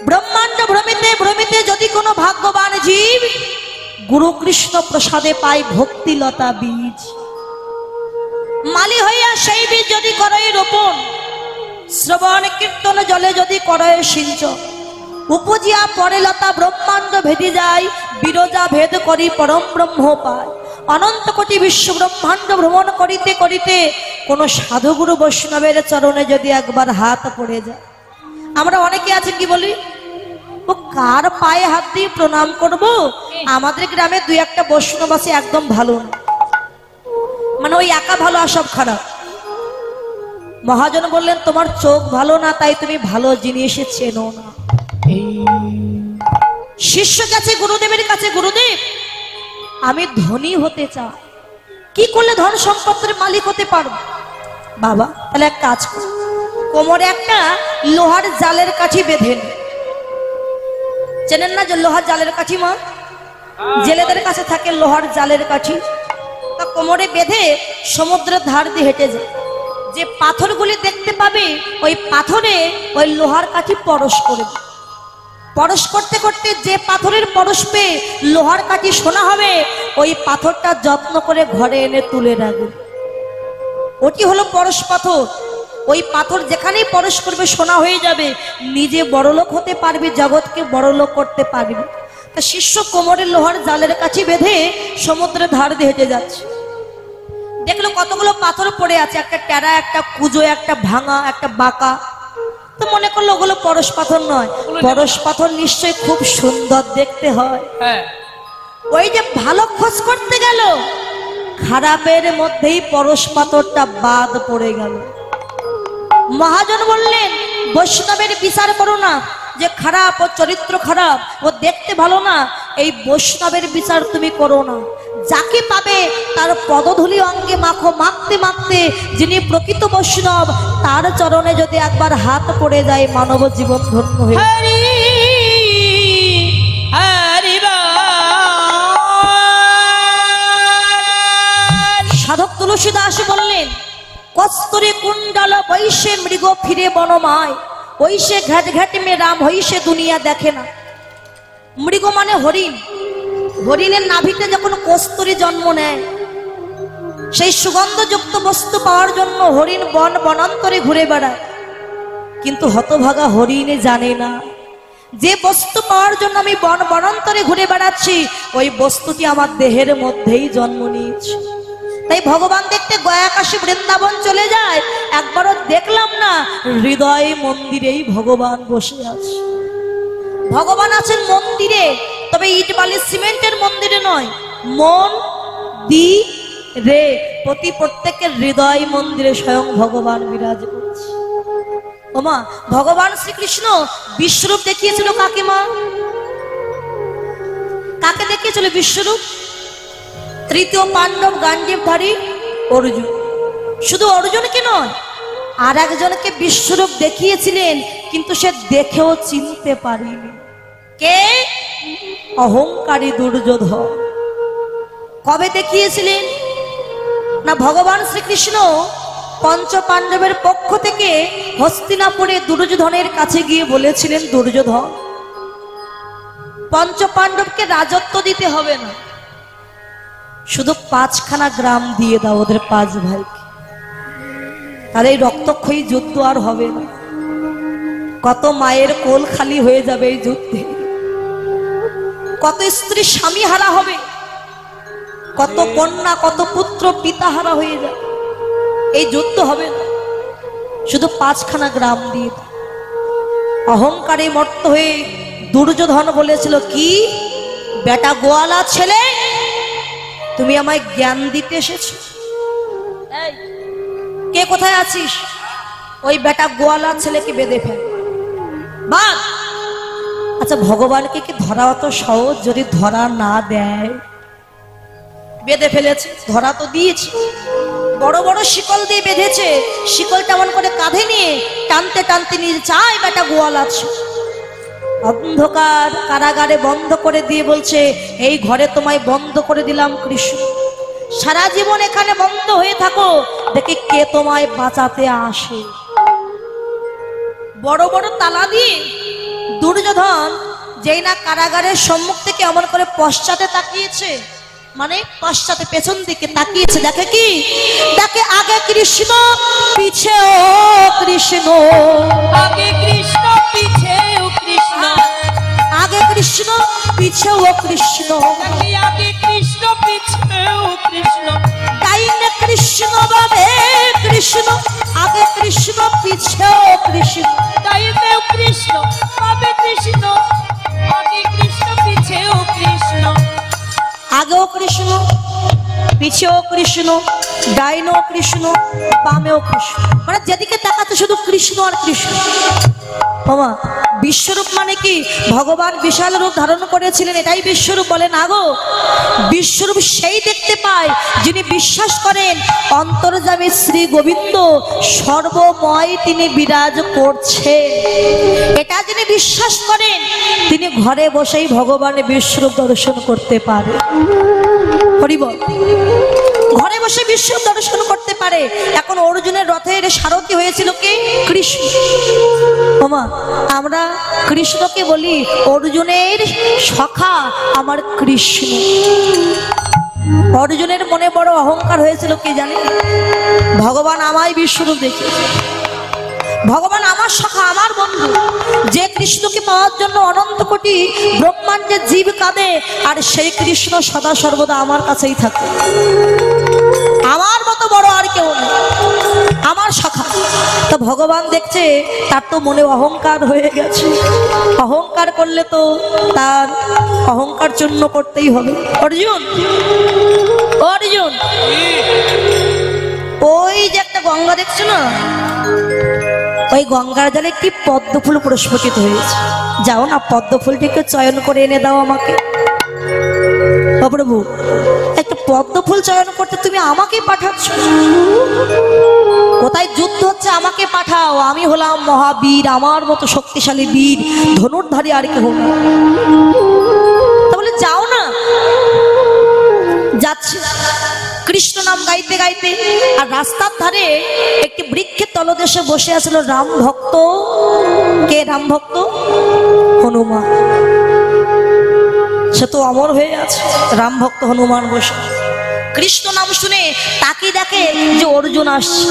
ব্রহ্মাণ্ড ভ্রমিতে ভ্রমিতে যদি কোনো ভাগ্যবান জীব গুরু কৃষ্ণ প্রসাদে পায় ভক্তিলতা বীজ, মালি হইয়া সেই বীজ যদি করে রোপণ, শ্রবণ কীর্তন জলে যদি করে সিঞ্চন, উপজিয়া পরে লতা ব্রহ্মাণ্ড ভেদে যায়, বিরজা ভেদ করি পরম ব্রহ্ম পায়। অনন্ত কোটি বিশ্ব ব্রহ্মাণ্ড ভ্রমণ করিতে করিতে কোন সাধুগুরু বৈষ্ণবের চরণে যদি একবার হাত পড়ে যায়, আমরা অনেকে আছেন কি বলি, ও কার পায়ে হাত দিয়ে প্রণাম করব? আমাদের গ্রামে দুই একটা বৈষ্ণব আছে একদম ভালো না, মানে ওই একা ভালো আর সব খারাপ। মহাজন বললেন তোমার চোখ ভালো না, তাই তুমি ভালো জিনিস চেনো না। শিষ্য কাছে গুরুদেবের কাছে, গুরুদেব আমি ধনী হতে চাই, কি করলে ধন সম্পদের মালিক হতে পারবো? বাবা তাহলে এক কাজ কর, কোমরে একটা লোহার জালের কাঠি বেঁধেন। চেনেন না যে লোহার জালের কাঠি? মা জেলেদের কাছে থাকে লোহার জালের কাঠি, তা কোমরে বেঁধে সমুদ্রের ধার দিয়ে হেঁটে যায়, যে পাথরগুলি দেখতে পাবে ওই পাথরে ওই লোহার কাঠি পরশ করবে। পরশ করতে করতে যে পাথরের পরশ পেয়ে লোহার কাঠি সোনা হবে, ওই পাথরটা যত্ন করে ঘরে এনে তুলে রাখবে। ওটি হলো পরশ পাথর। ওই পাথর যেখানেই পরশ করবে সোনা হয়ে যাবে, নিজে বড়লোক হতে পারবে, জগৎকে বড়লোক করতে পারবে। তা শিষ্য কোমরে লোহার জালের কাঠি বেঁধে সমুদ্রের ধার দিয়ে হেঁটে যাচ্ছে, দেখলো কতগুলো পাথর পড়ে আছে, একটা টেরা, একটা কুজো, একটা ভাঙা, একটা বাঁকা। তো মনে করলো ওগুলো পরশ পাথর নয়, পরশ পাথর নিশ্চয়ই খুব সুন্দর দেখতে হয়। ওই যে ভালো খোঁজ করতে গেল, খারাপের মধ্যেই পরশ পাথরটা বাদ পড়ে গেল। মহাজন বললেন বৈষ্ণবের বিচার করো না, যে খারাপ, ও চরিত্র খারাপ, ও দেখতে ভালো না, এই বৈষ্ণবের বিচার তুমি করো না। যাকে পাবে তার পদধূলি অঙ্গে মাখো, মাখতে মাখতে যিনি প্রকৃত বৈষ্ণব তার চরণে যদি একবার হাত পড়ে যায়, মানব জীবন ধন্য হয়ে। সাধক তুলসীদাস বললেন কস্তরে কুণ্ডল বৈশে মৃগ ফিরে বনমায়, ওইসে ঘাট ঘাট মে রাম হইসে দুনিয়া দেখে না। মৃগ মানে হরিণ, হরিণের নাভিতে যখন কস্তুরী জন্ম নেয়, সেই সুগন্ধযুক্ত বস্তু পাওয়ার জন্য হরিণ বন বনান্তরে ঘুরে বেড়ায়, কিন্তু হতভাগা হরিণে জানে না যে বস্তু পাওয়ার জন্য আমি বন বনান্তরে ঘুরে বেড়াচ্ছি, ওই বস্তুটি আমার দেহের মধ্যেই জন্ম নিয়েছে। তাই ভগবান দেখতে গয়া কাশী বৃন্দাবন চলে যায়, একবারও দেখলাম না হৃদয় মন্দিরেই ভগবান বসে আছে। ভগবান আছেন মন্দিরে, তবে ইট বালি সিমেন্টের মন্দিরে নয়, মন দি রে প্রত্যেকের হৃদয় মন্দিরে স্বয়ং ভগবান বিরাজ করছে। ওমা ভগবান শ্রীকৃষ্ণ বিশ্বরূপ দেখিয়েছিল কাকে? মা কাকে দেখিয়েছিল বিশ্বরূপ? তৃতীয় পাণ্ডব গান্ডীবধারী অর্জুন। শুধু অর্জুনকে নয়, আর একজনকে বিশ্বরূপ দেখিয়েছিলেন, কিন্তু সে দেখেও চিনতে পারেনি। কে? অহংকারী দুর্যোধন। কবে দেখিয়েছিলেন না? ভগবান শ্রীকৃষ্ণ পঞ্চ পাণ্ডবের পক্ষ থেকে হস্তিনাপুরে দুর্যোধনের কাছে গিয়ে বলেছিলেন, দুর্যোধন পঞ্চ পাণ্ডবকে রাজত্ব দিতে হবে না, শুধু 5খানা গ্রাম দিয়ে দাও ওদের 5 ভাইকে, তাহলে এই রক্তক্ষয়ী যুদ্ধ আর হবে না। কত মায়ের কোল খালি হয়ে যাবে এই যুদ্ধে, কত স্ত্রী স্বামী হারা হবে, কত কন্যা কত পুত্র পিতা হারা হয়ে যাবে, এই যুদ্ধ হবে না, শুধু 5খানা গ্রাম দিয়ে। অহংকারে মত্ত হয়ে দুর্যোধন বলেছিল, কি বেটা গোয়ালা ছেলে, তুমি আমায় জ্ঞান দিতে এসেছো? কে কোথায় আছিস? ওই বেটা গোয়ালা ছেলেকে বেঁধে ফেল। বাদ। আচ্ছা ভগবানকে কি ধরা অত সহজ? যদি ধরা না দেয়, বেঁধে ফেলেছে, ধরা তো দিয়েছে, বড় বড় শিকল দিয়ে বেঁধেছে, শিকল তেমন করে কাঁধে নিয়ে টানতে টানতে নিয়ে চাই বেটা গোয়ালা আছে। অন্ধকার কারাগারে বন্ধ করে দিয়ে বলছে, এই ঘরে তোমায় বন্ধ করে দিলাম কৃষ্ণ, সারা জীবন এখানে বন্ধ হয়ে থাকো, দেখি কে তোমায় বাঁচাতে আসে। বড় বড় তালা দিয়ে দুর্যোধন দুর্যোধন যেই না কারাগারের সম্মুখ থেকে এমন করে পশ্চাতে তাকিয়েছে, মানে পশ্চাতে পেছন দিকে তাকিয়েছে, দেখে কি? দেখে আগে কৃষ্ণ পিছে ও কৃষ্ণ, আগে কৃষ্ণ পিছে ও কৃষ্ণ, আগে কৃষ্ণ পিছে ও কৃষ্ণ, আগে কৃষ্ণ পিছে ও কৃষ্ণ, ডাইনে কৃষ্ণ বামে কৃষ্ণ, আগে কৃষ্ণ পিছে ও কৃষ্ণ, ডাইনে কৃষ্ণ বামে কৃষ্ণ, আগে কৃষ্ণ পিছে ও কৃষ্ণ, আগেও কৃষ্ণ পিছেও কৃষ্ণ, ডাইনেও কৃষ্ণ বামেও কৃষ্ণ, মানে যেদিকে তাকাতে শুধু কৃষ্ণ আর কৃষ্ণ। বাবা বিশ্বরূপ মানে কি? ভগবান বিশাল রূপ ধারণ করেছিলেন, এটাই বিশ্বরূপ বলেন। আগো বিশ্বরূপ সেই দেখতে পায় যিনি বিশ্বাস করেন অন্তর্যামী শ্রী গোবিন্দ সর্বময় তিনি বিরাজ করছেন। এটা যিনি বিশ্বাস করেন তিনি ঘরে বসেই ভগবানের বিশ্বরূপ দর্শন করতে পারে। হরিবল, ঘরে বসে বিশ্বরূপ দর্শন করতে পারে। এখন অর্জুনের রথের সারথি হয়েছিল কে? কৃষ্ণ। ওমা, আমরা কৃষ্ণকে বলি অর্জুনের সখা আমার কৃষ্ণ। অর্জুনের মনে বড় অহংকার হয়েছিল কি জানে? ভগবান আমায় বিশ্বরূপ দেখে, ভগবান আমার সখা আমার বন্ধু, যে কৃষ্ণকে পাওয়ার জন্য অনন্ত কোটি ব্রহ্মাণ্ডের জীব কাঁদে, আর সেই কৃষ্ণ সদা সর্বদা আমার কাছেই থাকে। আমার মতো বড় আর কেউ নেই, আমার সখা। তো ভগবান দেখছে তার তো মনে অহংকার হয়ে গেছে, অহংকার করলে তো তার অহংকার চূর্ণ করতেই হবে। অর্জুন, অর্জুন, ওই যে একটা গঙ্গা দেখছো না, ওই গঙ্গার জলে একটি পদ্ম ফুল প্রস্ফুটিত হয়েছে, যাও না পদ্ম ফুলটিকে চয়ন করে এনে দাও আমাকে। ও প্রভু, একটা পদ্ম ফুল চয়ন করতে তুমি আমাকে পাঠাচ্ছ? কোথায় যুদ্ধ হচ্ছে আমাকে পাঠাও, আমি হলাম মহাবীর, আমার মতো শক্তিশালী বীর ধনুর্ধারী আর কেউ না। তাহলে যাও না। যাচ্ছে কৃষ্ণ নাম গাইতে গাইতে, আর রাস্তার ধারে একটি বৃক্ষের তলদেশে বসে আছিল রাম ভক্ত। কে রাম ভক্ত? হনুমান। সে তো অমর হয়ে আছে, রাম ভক্ত হনুমান বসে কৃষ্ণ নাম শুনে তাকে দেখে যে অর্জুন আসছে।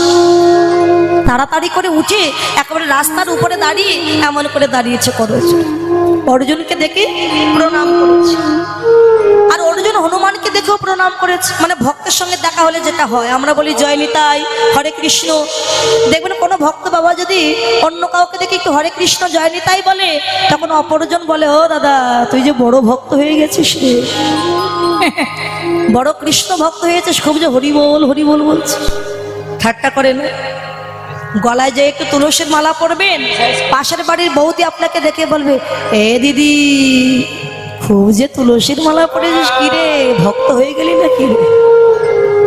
তাড়াতাড়ি করে উঠে একেবারে রাস্তার উপরে দাঁড়িয়ে এমন করে দাঁড়িয়েছে করজ। অর্জুনকে দেখে প্রণাম করেছে, আর অর্জুন হনুমানকে দেখেও প্রণাম করেছে। মানে ভক্তের সঙ্গে দেখা হলে যেটা হয়, আমরা বলি জয় নিতাই, হরে কৃষ্ণ। দেখবেন কোনো ভক্ত বাবা যদি অন্য কাউকে দেখে একটু হরে কৃষ্ণ জয় নিতাই বলে, তখন অপরজন বলে, ও দাদা তুই যে বড় ভক্ত হয়ে গেছিস রে, বড় কৃষ্ণ ভক্ত হয়েছিস, খুব যে হরি বল বলছিস। ঠাট্টা করে না। গলায় যে একটু তুলসীর মালা পরবেন, পাশের বাড়ির বৌদি আপনাকে দেখে বলবে, এ দিদি খুব যে তুলসীর মালা পরেছিস, কি রে ভক্ত হয়ে গেলি নাকি?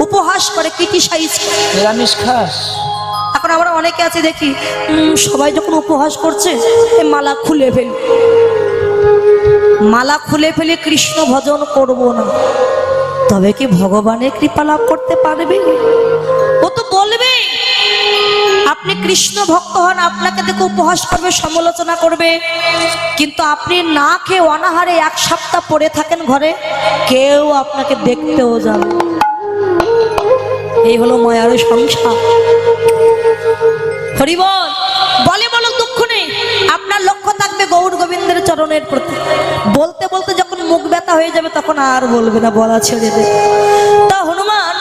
উপহাস করে, ক্রিটিসাইজ করে, নিরামিষ খাস। এখন আমরা অনেকে আছে দেখি, সবাই যখন উপহাস করছে মালা খুলে ফেলি, মালা খুলে ফেলে কৃষ্ণ ভজন করব না, তবে কি ভগবানের কৃপা লাভ করতে পারবে? ও তো বলবে আপনি কৃষ্ণ ভক্ত হন, আপনাকে দেখে উপহাস করবে, সমালোচনা করবে, কিন্তু আপনি না খেয়ে অনাহারে এক সপ্তাহ পড়ে থাকেন ঘরে, কেউ আপনাকে দেখতেও যাবে। এই হলো মায়ার সংসার। হরিবল বলে বলো দুঃখ নেই, আপনার লক্ষ্য থাকবে গৌর গোবিন্দের চরণের প্রতি। বলতে বলতে যখন মুখ ব্যথা হয়ে যাবে তখন আর বলবে না, বলা ছেড়ে দেবে। তা হনুমান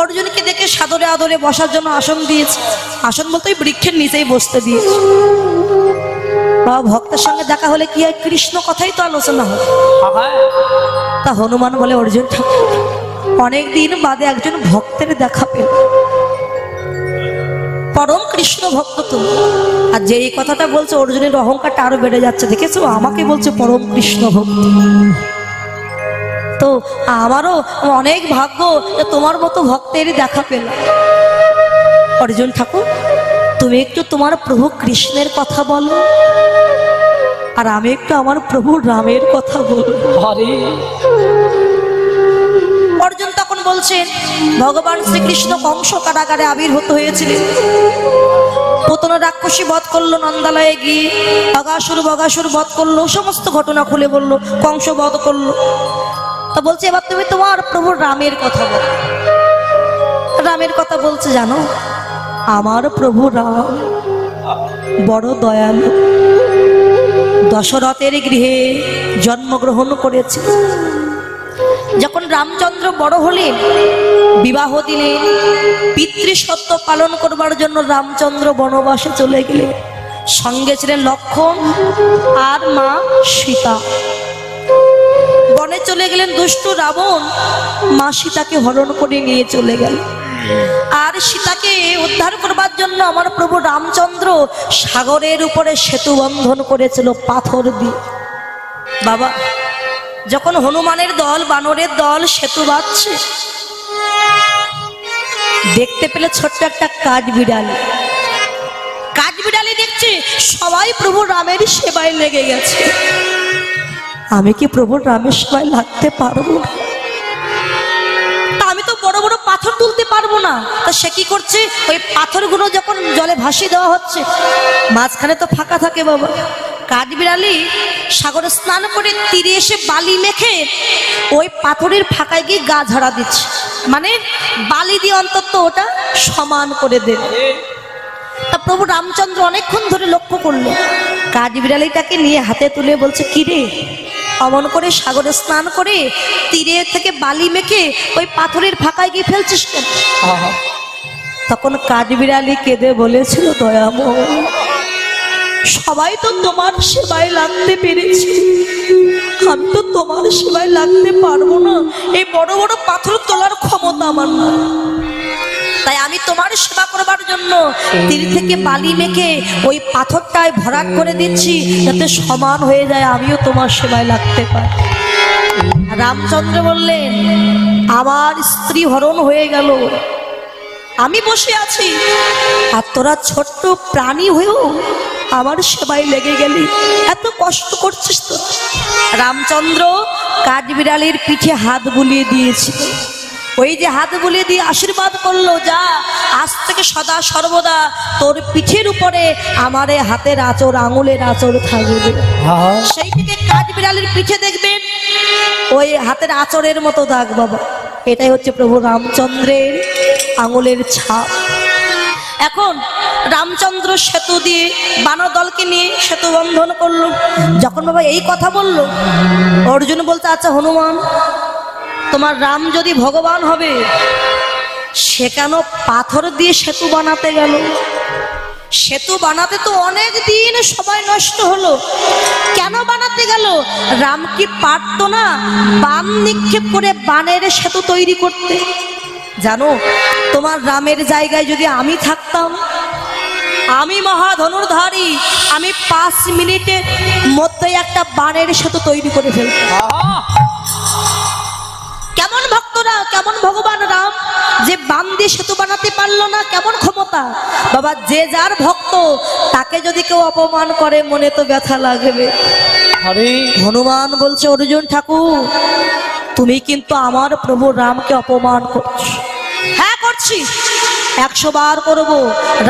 অর্জুনকে দেখে সাদরে আদরে বসার জন্য আসন দিয়েছে। আসন বলতে ওই বৃক্ষের নিচেই বসতে দিয়েছে। বাবা ভক্তের সঙ্গে দেখা হলে কি হয়, কৃষ্ণ কথাই তো আলোচনা হয়। তা হনুমান বলে, অর্জুন ঠাকুর অনেকদিন বাদে একজন ভক্তের দেখা পেল, পরম কৃষ্ণ ভক্ত তুমি। আর যে এই কথাটা বলছে অর্জুনের অহংকারটা আরো বেড়ে যাচ্ছে, দেখেছো আমাকে বলছে পরম কৃষ্ণ ভক্ত। তো আমারও অনেক ভাগ্য যে তোমার মতো ভক্তেরই দেখা পেল। অর্জুন ঠাকুর তুমি একটু তোমার প্রভু কৃষ্ণের কথা বলো, আর আমি একটু আমার প্রভু রামের কথা বলবো। হরে অর্জুন তখন বলছেন ভগবান শ্রীকৃষ্ণ কংস কারাগারে আবির্ভূত হয়েছিলেন। পুতনা রাক্ষসী বধ করলো, নন্দালয়ে গিয়ে বগাসুর বধ করলো, সমস্ত ঘটনা খুলে বললো, কংস বধ করলো। তা বলছে এবার তুমি তোমার প্রভু রামের কথা বলো। রামের কথা বলছে, জানো আমার প্রভু রাম বড় দয়ালু, দশরথের গৃহে জন্মগ্রহণ করেছে। যখন রামচন্দ্র বড় হলেন, বিবাহ দিলেন, পিতৃসত্য পালন করবার জন্য রামচন্দ্র বনবাসে চলে গেলেন। সঙ্গে ছিলেন লক্ষ্মণ আর মা সীতা। বনে চলে গেলেন, দুষ্টু রাবণ মা সীতাকে হরণ করে নিয়ে চলে গেল। আর সীতাকে উদ্ধার করবার জন্য আমার প্রভু রামচন্দ্র সাগরের উপরে সেতু বন্ধন করেছিল পাথর দিয়ে। বাবা, যখন হনুমানের দল, বানরের দল সেতু বাঁধছে, দেখতে পেলে ছোট্ট একটা কাঠবিড়ালি। কাঠবিড়ালি দেখছে সবাই প্রভু রামের সেবায় লেগে গেছে। আমি কি প্রভু রামের সেবায় লাগতে পারবো না? আমি তো বড় বড় পাথর তুলতে পারবো না। তা সে কি করছে, ওই পাথরগুলো যখন জলে ভাসিয়ে দেওয়া হচ্ছে, মাঝখানে তো ফাঁকা থাকে বাবা। কাঠবিড়ালি সাগরে স্নান করে তীরে এসে বালি মেখে ওই পাথরের ফাঁকায় গিয়ে গা ঝাড়া দিচ্ছে, মানে বালি দিয়ে অন্তত ওটা সমান করে দেবে। তা প্রভু রামচন্দ্র অনেকক্ষণ ধরে লক্ষ্য করলো, কাঠবিড়ালিটাকে নিয়ে হাতে তুলে বলছে, কি রে, অমন করে সাগরে স্নান করে তীরে থেকে বালি মেখে ওই পাথরের ফাঁকায় গিয়ে ফেলছিস কেন? তখন কাঠবিড়ালি কেঁদে বলেছিল, দয়াময়, সবাই তো তোমার সেবায় লাগতে পেরেছি, আমি তো তোমার সেবায় লাগতে পারবো না। এই বড় বড় পাথর তোলার ক্ষমতা আমার না। তাই আমি তোমার সেবা করবার জন্য তীর থেকে বালি মেখে ওই পাথরটায় ভরাট করে দিচ্ছি, যাতে সমান হয়ে যায়, আমিও তোমার সেবায় লাগতে পারি। রামচন্দ্র বললেন, আমার স্ত্রী হরণ হয়ে গেল, আমি বসে আছি, আর তোরা ছোট্ট প্রাণী হয়েও আমার সেবায় লেগে গেলি, এত কষ্ট করছিস তো। রামচন্দ্র কাঠবিড়ালির পিঠে হাত বুলিয়ে দিয়েছিল। ওই যে হাত বুলিয়ে দিয়ে আশীর্বাদ করলো, যা আজ থেকে সদা সর্বদা তোর পিঠের উপরে আমার হাতের আঁচড়, আঙুলের আঁচড় থাকবে। সেই থেকে কাঠবিড়ালির পিঠে দেখবেন ওই হাতের আঁচড়ের মতো দাগ বাবা। এটাই হচ্ছে প্রভু রামচন্দ্রের আঙুলের ছাপ। এখন রামচন্দ্র সেতু দিয়ে বানর দলকে নিয়ে সেতু বন্ধন করলো। যখন বাবা এই কথা বললো, অর্জুন বলতে, আচ্ছা হনুমান, তোমার রাম যদি ভগবান হবে, সে কেন পাথর দিয়ে সেতু বানাতে গেল? সেতু বানাতে তো অনেক দিন সময় নষ্ট হলো, কেন বানাতে গেল? রাম কি পারতো না বান নিক্ষেপ করে বানের সেতু তৈরি করতে? জানো, তোমার রামের জায়গায় যদি আমি থাকতাম, আমি মহাধনুর্ধারী, আমি 5 মিনিটের মধ্যে একটা বানের সেতু তৈরি করে ফেলতাম। কেমন ভক্তরা, কেমন ভগবান রাম যে বান দিয়ে সেতু বানাতে পারলো না, কেমন ক্ষমতা বাবা। যে যার ভক্ত, তাকে যদি কেউ অপমান করে মনে তো ব্যথা লাগবে। হনুমান বলছে, অর্জুন ঠাকুর, তুমি কিন্তু আমার প্রভু রামকে অপমান করছো। হ্যাঁ করছি, 100 বার করব।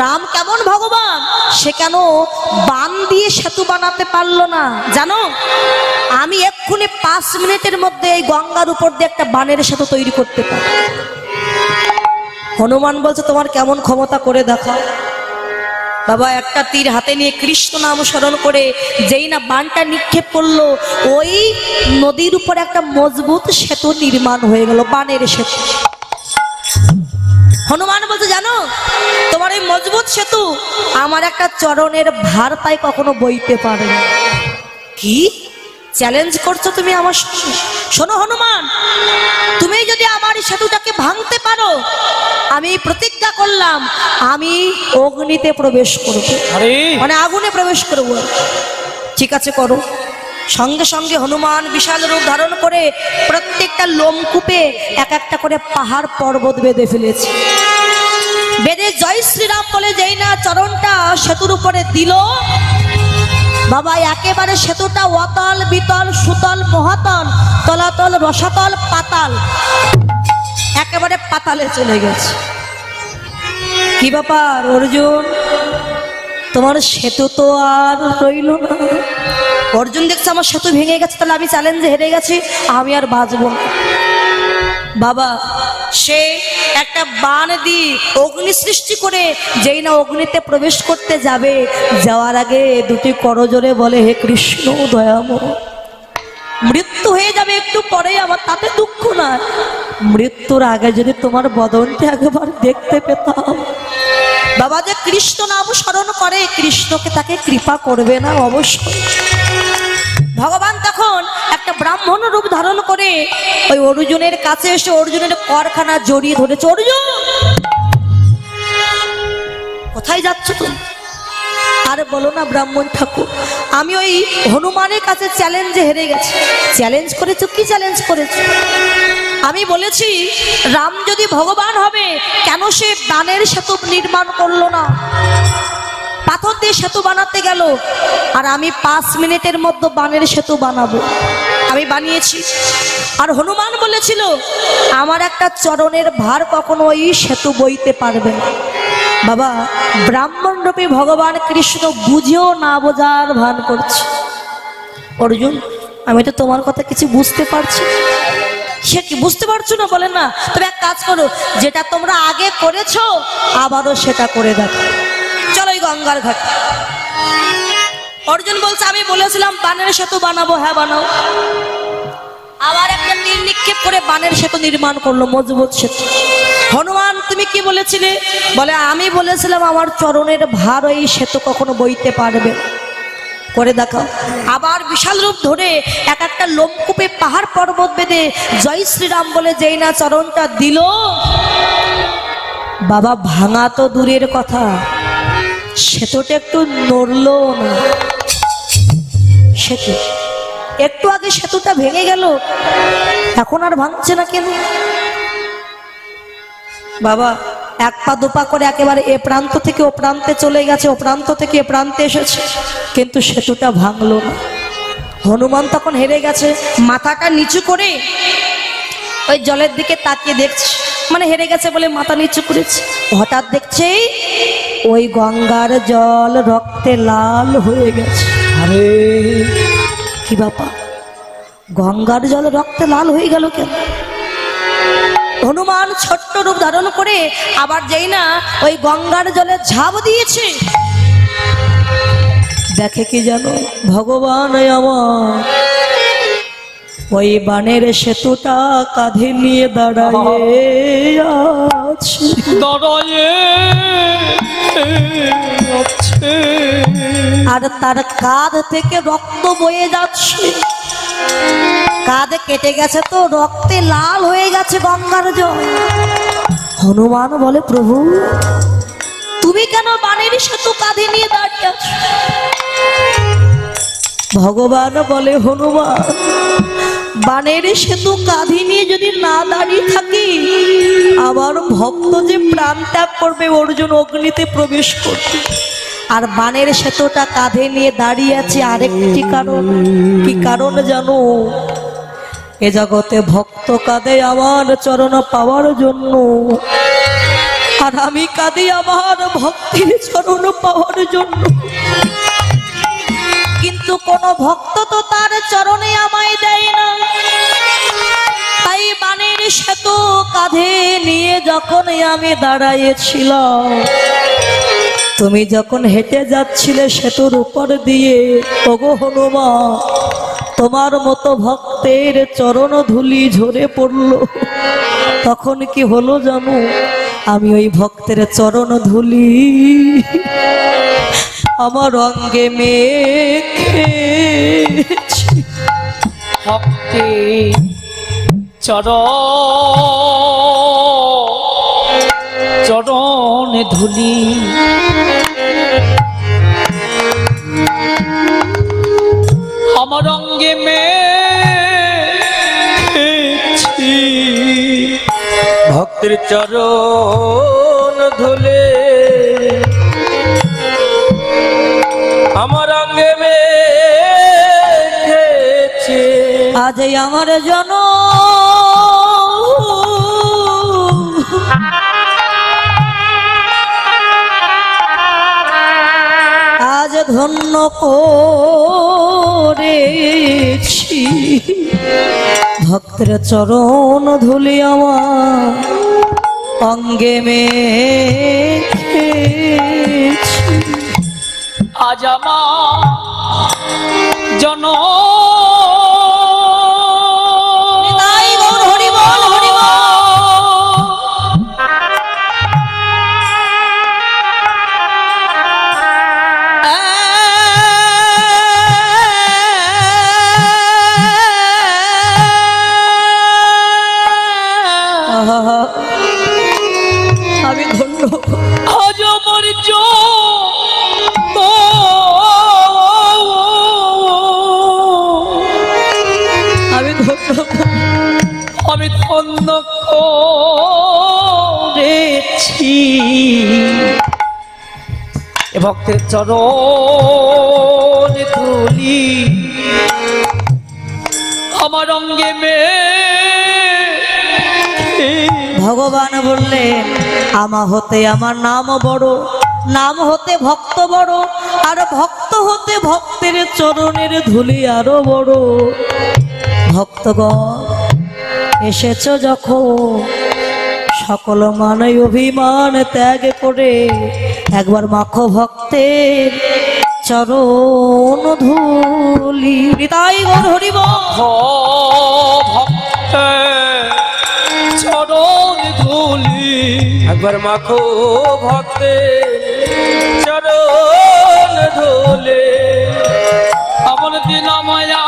রাম কেমন ভগবান, সে কেন বান দিয়ে সেতু বানাতে পারলো না? জানো, আমি এক্ষুনি 5 মিনিটের মধ্যে এই গঙ্গার উপর দিয়ে একটা বানের সেতু তৈরি করতে পারি। হনুমান বলছে, তোমার কেমন ক্ষমতা, করে দেখাও। বাবা একটা তীর হাতে নিয়ে কৃষ্ণ নাম স্মরণ করে যেই না বানটা নিক্ষেপ করলো, ওই নদীর উপর একটা মজবুত সেতু নির্মাণ হয়ে গেল, বানের সেতু। হনুমান বলছে, জানো, তোমার এই মজবুত সেতু আমার একটা চরণের ভার তাই কখনো বইতে পারে না। কি চ্যালেঞ্জ করছো তুমি আমার সাথে? শোনো হনুমান, তুমি যদি আমার এই সেতুটাকে ভাঙতে পারো, আমি প্রতিজ্ঞা করলাম আমি অগ্নিতে প্রবেশ করব, মানে আগুনে প্রবেশ করব। ঠিক আছে, করো। সঙ্গে সঙ্গে হনুমান বিশাল রূপ ধারণ করে প্রত্যেকটা লোমকূপে এক একটা করে পাহাড় পর্বত বেঁধে ফেলেছে। বেঁধে জয় শ্রীরাম বলে যেই না চরণটা সেতুর উপরে দিল, বাবা একেবারে সেতুটা অতল বিতল সুতল মহাতল তলাতল রসাতল পাতাল একেবারে পাতালে চলে গেছে। কি ব্যাপার অর্জুন, তোমার সেতু তো আর রইল না। অর্জুন দেখছে আমার সেতু ভেঙে গেছে, তাহলে আমি চ্যালেঞ্জে হেরে গেছি, আমি আর বাঁচবো না। বাবা সে একটা বাণ দিয়ে অগ্নি সৃষ্টি করে যেই না অগ্নিতে প্রবেশ করতে যাবে, যাওয়ার আগে দুটি করজোরে বলে, হে কৃষ্ণ দয়াময়, মৃত্যু হয়ে যাবে একটু পরে, আমার তাতে দুঃখ না, মৃত্যুর আগে যদি তোমার বদনটা একবার দেখতে পেতাম। বাবা যে কৃষ্ণ নাম স্মরণ করে, কৃষ্ণকে তাকে কৃপা করবে না অবশ্যই। ভগবান তখন একটা ব্রাহ্মণ রূপ ধারণ করে ওই অর্জুনের কাছে এসে অর্জুনের করখানা জড়িয়ে ধরেছে। অর্জুন কোথায় যাচ্ছ তুমি? আরে বলো না ব্রাহ্মণ ঠাকুর, আমি ওই হনুমানের কাছে চ্যালেঞ্জে হেরে গেছি। চ্যালেঞ্জ করেছো? কি চ্যালেঞ্জ করেছো? আমি বলেছি রাম যদি ভগবান হবে কেন সে বানের সেতু নির্মাণ করলো না? পাথর দিয়ে সেতু বানাতে গেল, আর আমি 5 মিনিটের মধ্যে বানের সেতু বানাবো, আমি বানিয়েছি। আর হনুমান বলেছিল আমার একটা চরণের ভার কখনো ওই সেতু বইতে পারবে না। বাবা ব্রাহ্মণ রূপী ভগবান কৃষ্ণ বুঝেও না বোঝার ভান করছে। অর্জুন আমি তো তোমার কথা কিছু বুঝতে পারছি। সে কি বুঝতে পারছো না? বলে না, তবে এক কাজ করো, যেটা তোমরা আগে করেছো আবারও সেটা করে দেখো, চলো ওই গঙ্গার ঘাট। অর্জুন বলছে আমি বলেছিলাম বানের সেতু বানাবো, হ্যাঁ বানাও। আবার একটা তীর নিক্ষেপ করে বানের সেতু নির্মাণ করলো, মজবুত সেতু। হনুমান তুমি কি বলেছিলে? বলে আমি বলেছিলাম আমার চরণের ভার ওই সেতু কখনো বইতে পারবে, করে দেখাও। আবার বিশাল রূপ ধরে এক একটা লোমকূপে পাহাড় পর্বত বেঁধে জয় শ্রীরাম বলে যেই না চরণটা দিল, বাবা ভাঙা তো দূরের কথা, সেতুটা একটু নড়লো না। সেতু একটু আগে সেতুটা ভেঙে গেল, এখন আর ভাঙছে না কেন? বাবা এক পা দুপা করে একেবারে এ প্রান্ত থেকে ও প্রান্তে চলে গেছে, ও প্রান্ত থেকে এ প্রান্তে এসেছে, কিন্তু সেতুটা ভাঙলো না। হনুমান তখন হেরে গেছে, মাথাটা নিচু করে ওই জলের দিকে তাকিয়ে দেখছে, মানে হেরে গেছে বলে মাথা নিচু করেছে। হঠাৎ দেখছে ওই গঙ্গার জল রক্তে লাল হয়ে গেছে। আরে কি ব্যাপার, গঙ্গার জল রক্তে লাল হয়ে গেল কেন? হনুমান ছোট্ট রূপ ধারণ করে আবার যেই না ওই গঙ্গার জলে ঝাঁপ দিয়েছে, দেখে কি জানো ভগবান আমার ওই বানের সেতুটা কাঁধে নিয়ে দাঁড়ায় আছে, আর তার কাঁধ থেকে রক্ত বয়ে যাচ্ছে। কাঁধ কেটে গেছে তো রক্তে লাল হয়ে গেছে গঙ্গার জল। হনুমান বলে প্রভু তুমি কেন বানের সেতু কাঁধে নিয়ে দাঁড়িয়ে আছো? ভগবান বলে হনুমান বানের সেতু কাঁধে নিয়ে যদি না দাঁড়িয়ে থাকি, আবার ভক্ত যে প্রাণ ত্যাগ করবে অর্জুন অগ্নিতে প্রবেশ করবে। আর বানের সেতুটা কাঁধে নিয়ে দাঁড়িয়ে আছে আরেকটি কারণ। কি কারণ জানো? এ জগতে ভক্ত কাঁদে আমার চরণ পাওয়ার জন্য, আর আমি কাঁদি আমার ভক্তির চরণ পাওয়ার জন্য। কিন্তু কোন ভক্ত তো তার চরণে আমায় দেয় না। তাই বানের সেতু কাঁধে নিয়ে যখন আমি দাঁড়াইছিলাম, তুমি যখন হেঁটে যাচ্ছিলে সেতুর উপর দিয়ে, ওগো হনুমান তোমার মতো ভক্তের চরণ ধুলি ঝরে পড়লো। তখন কি হলো জানো? আমি ওই ভক্তের চরণ ধুলি আমার অঙ্গে মেখেছি। ভক্তে চরণ ধুলি আমার অঙ্গে মেখেছি। ভক্তের চরণ ধুলে আমার অঙ্গে মেখেছি। আজ আমার জন ধন্য করেছি ভক্তের চরণ ধুলি আমার অঙ্গে মেখেছি। আজ আমার জন তাই গৌর হরি বল হরি বল। আমি ধন্য আজ আমার আমি ধন্য আমি ধন্য করেছি এ ভক্তের চরণ ধুলি আমার অঙ্গে ভগবান বললেন আমা হতে আমার নাম বড়, নাম হতে ভক্ত বড়, আর ভক্ত হতে ভক্তের চরণের ধুলি আরো বড়। ভক্তগণ এসেছ যখন সকল মানে অভিমান ত্যাগ করে একবার মাখো ভক্তের চরণ ধুলি। তাই গৌর হরি বল। চরণ ধুলি একবার মাখো ভক্তে চরণ ধুলে আমার দিন মায়া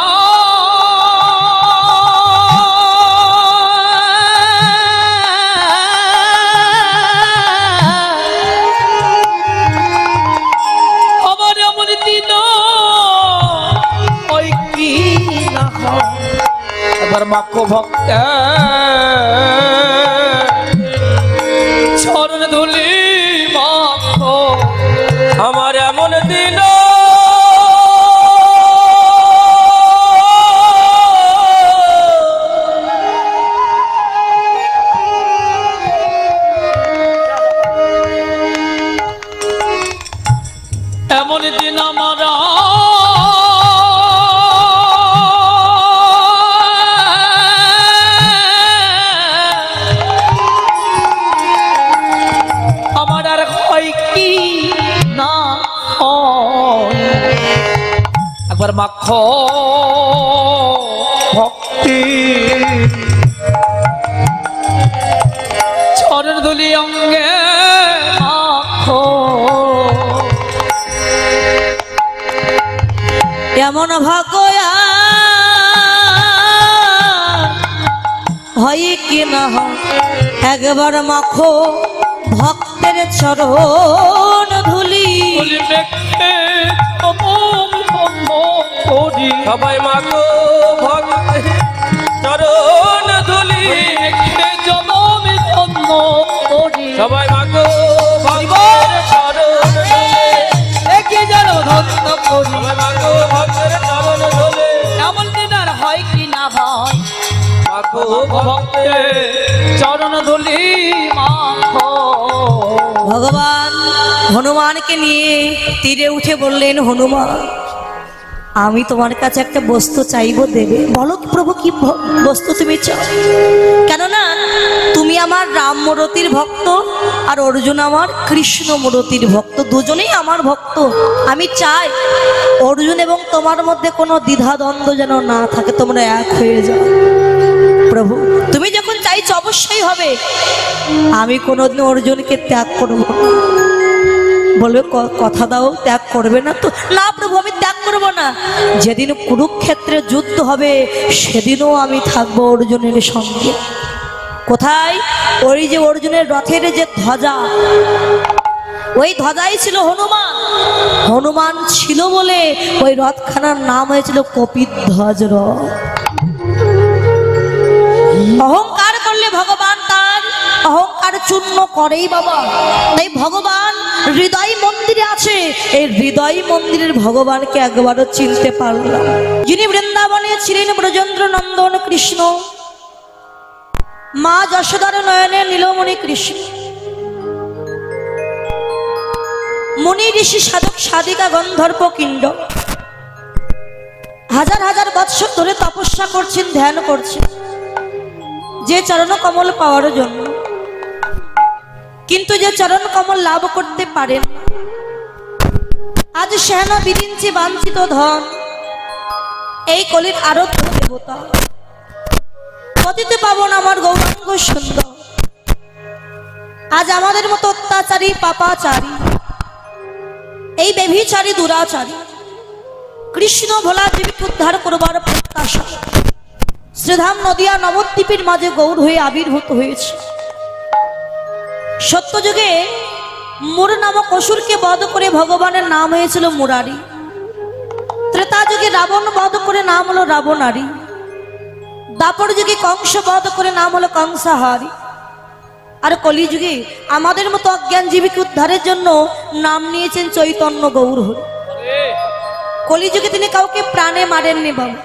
আমার আমার দিন ওই কি না একবার মাখো ভক্তে চরণ ধুলি মাখো আমার এমন দিন এমন দিন আমার আমার আর হয় কি না হয় একবার মাখো ভক্তি চরণ ধুলি অঙ্গে মাখো এমন ভাগ্য হয় কি না হয় একবার মাখো ভক্তের চরণ ধুলি। সবাই মাখো ভক্তে চরণ ধুলি সবাই মাখো ভক্তের চরণ ধুলে সবাই মাখো ভক্তের চরণ ধুলে এমন দিন আর হয় কি না হয় মাখো ভক্তে চরণ ধুলি মাখো। ভগবান হনুমানকে নিয়ে তীরে উঠে বললেন, হনুমান আমি তোমার কাছে একটা বস্তু চাইবো, দেবে? বলো প্রভু কি বস্তু তুমি চাও? কেননা তুমি আমার রাম মূরতির ভক্ত আর অর্জুন আমার কৃষ্ণ মূরতির ভক্ত, দুজনেই আমার ভক্ত। আমি চাই অর্জুন এবং তোমার মধ্যে কোনো দ্বিধাদ্বন্দ্ব যেন না থাকে, তোমরা এক হয়ে যাও। প্রভু তুমি যখন চাইছো অবশ্যই হবে, আমি কোনোদিন অর্জুনকে ত্যাগ করবো না। বলবে কথা দাও ত্যাগ করবে না তো? না প্রভু আমি ত্যাগ করব না, যেদিন কুরুক্ষেত্রে যুদ্ধ হবে সেদিনও আমি থাকবো অর্জুনের সঙ্গে। কোথায়? ওই যে অর্জুনের রথের যে ধ্বজা, ওই ধ্বজাই ছিল হনুমান। হনুমান ছিল বলে ওই রথখানার নাম হয়েছিল কপিধ্বজ রথ। অহংকার করলে ভগবান তার অহংকার চূর্ণ করেই বাবা। তাই ভগবান হৃদয় মন্দিরে আছে, এই হৃদয় মন্দিরের ভগবানকে একবারও চিনতে পারলাম। যিনি বৃন্দাবনে ছিলেন ব্রজেন্দ্র নন্দন কৃষ্ণ, মা যশোদার নয়নে নীলমণি কৃষ্ণ, মুনি ঋষি সাধক সাধিকা গন্ধর্ব কিন্ড হাজার হাজার বৎসর ধরে তপস্যা করছেন, ধ্যান করছেন যে চরণ কমল পাওয়ার জন্য, কিন্তু যে চরণ কমল লাভ করতে পারেন। আজ সেন বিরিঞ্চি বাঞ্ছিত ধন, এই কলির আরাধ্য দেবতা পতিতে পাবন আমার গৌরাঙ্গ সুন্দর। আজ আমাদের মতো অত্যাচারী পাপাচারী, এই ব্যভিচারী দুরাচারী কৃষ্ণ ভোলা জীবিত উদ্ধার করবার প্রত্যাশা শ্রীধাম নদিয়া নবদ্বীপের মাঝে গৌর হয়ে আবির্ভূত হয়েছে। সত্যযুগে মুর নামক অসুরকে বধ করে ভগবানের নাম হয়েছিল মুরারি। ত্রেতা যুগে রাবণ বধ করে নাম হলো রাবণারী। দাপর যুগে কংস বধ করে নাম হলো কংসাহারী। আর কলিযুগে আমাদের মতো অজ্ঞান জীবীকে উদ্ধারের জন্য নাম নিয়েছেন চৈতন্য গৌর হরি। কলিযুগে তিনি কাউকে প্রাণে মারেননি বাবু।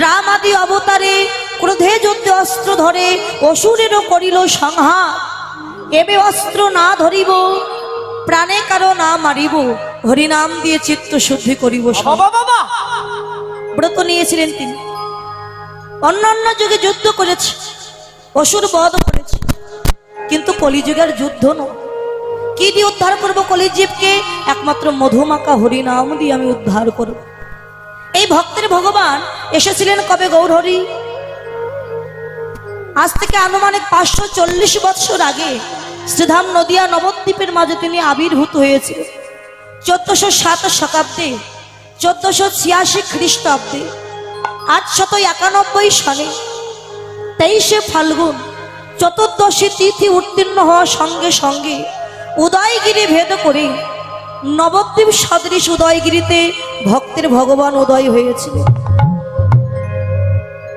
রাম আদি অবতারে ক্রোধে যুদ্ধে অস্ত্র ধরে অসুরেরও করিল সংহার। এবে অস্ত্র না ধরিব, প্রাণে কারো না মারিব, হরিনাম দিয়ে চিত্ত শুদ্ধি করিব। ব্রত নিয়েছিলেন তিনি। অন্যান্য যুগে যুদ্ধ করেছে, অসুর বধ করেছে, কিন্তু কলিযুগের যুদ্ধ নয়। কি দিয়ে উদ্ধার করবো কলিজীবকে? একমাত্র মধুমাকা হরিনাম দিয়ে আমি উদ্ধার করব। এই ভক্তের ভগবান এসেছিলেন কবে? গৌর হরি আজ থেকে আনুমানিক 540 বৎসর আগে শ্রীধাম নদিয়া নবদ্বীপের মাঝে তিনি আবির্ভূত হয়েছিলেন। 1407 শতাব্দে, 1486 খ্রিস্টাব্দে, 891 সালে 23শে ফাল্গুন চতুর্দশী তিথি উত্তীর্ণ হওয়ার সঙ্গে সঙ্গে উদয়গিরি ভেদ করে নবদ্বীপ সদৃশ উদয়গিরিতে ভক্তের ভগবান উদয় হয়েছিল।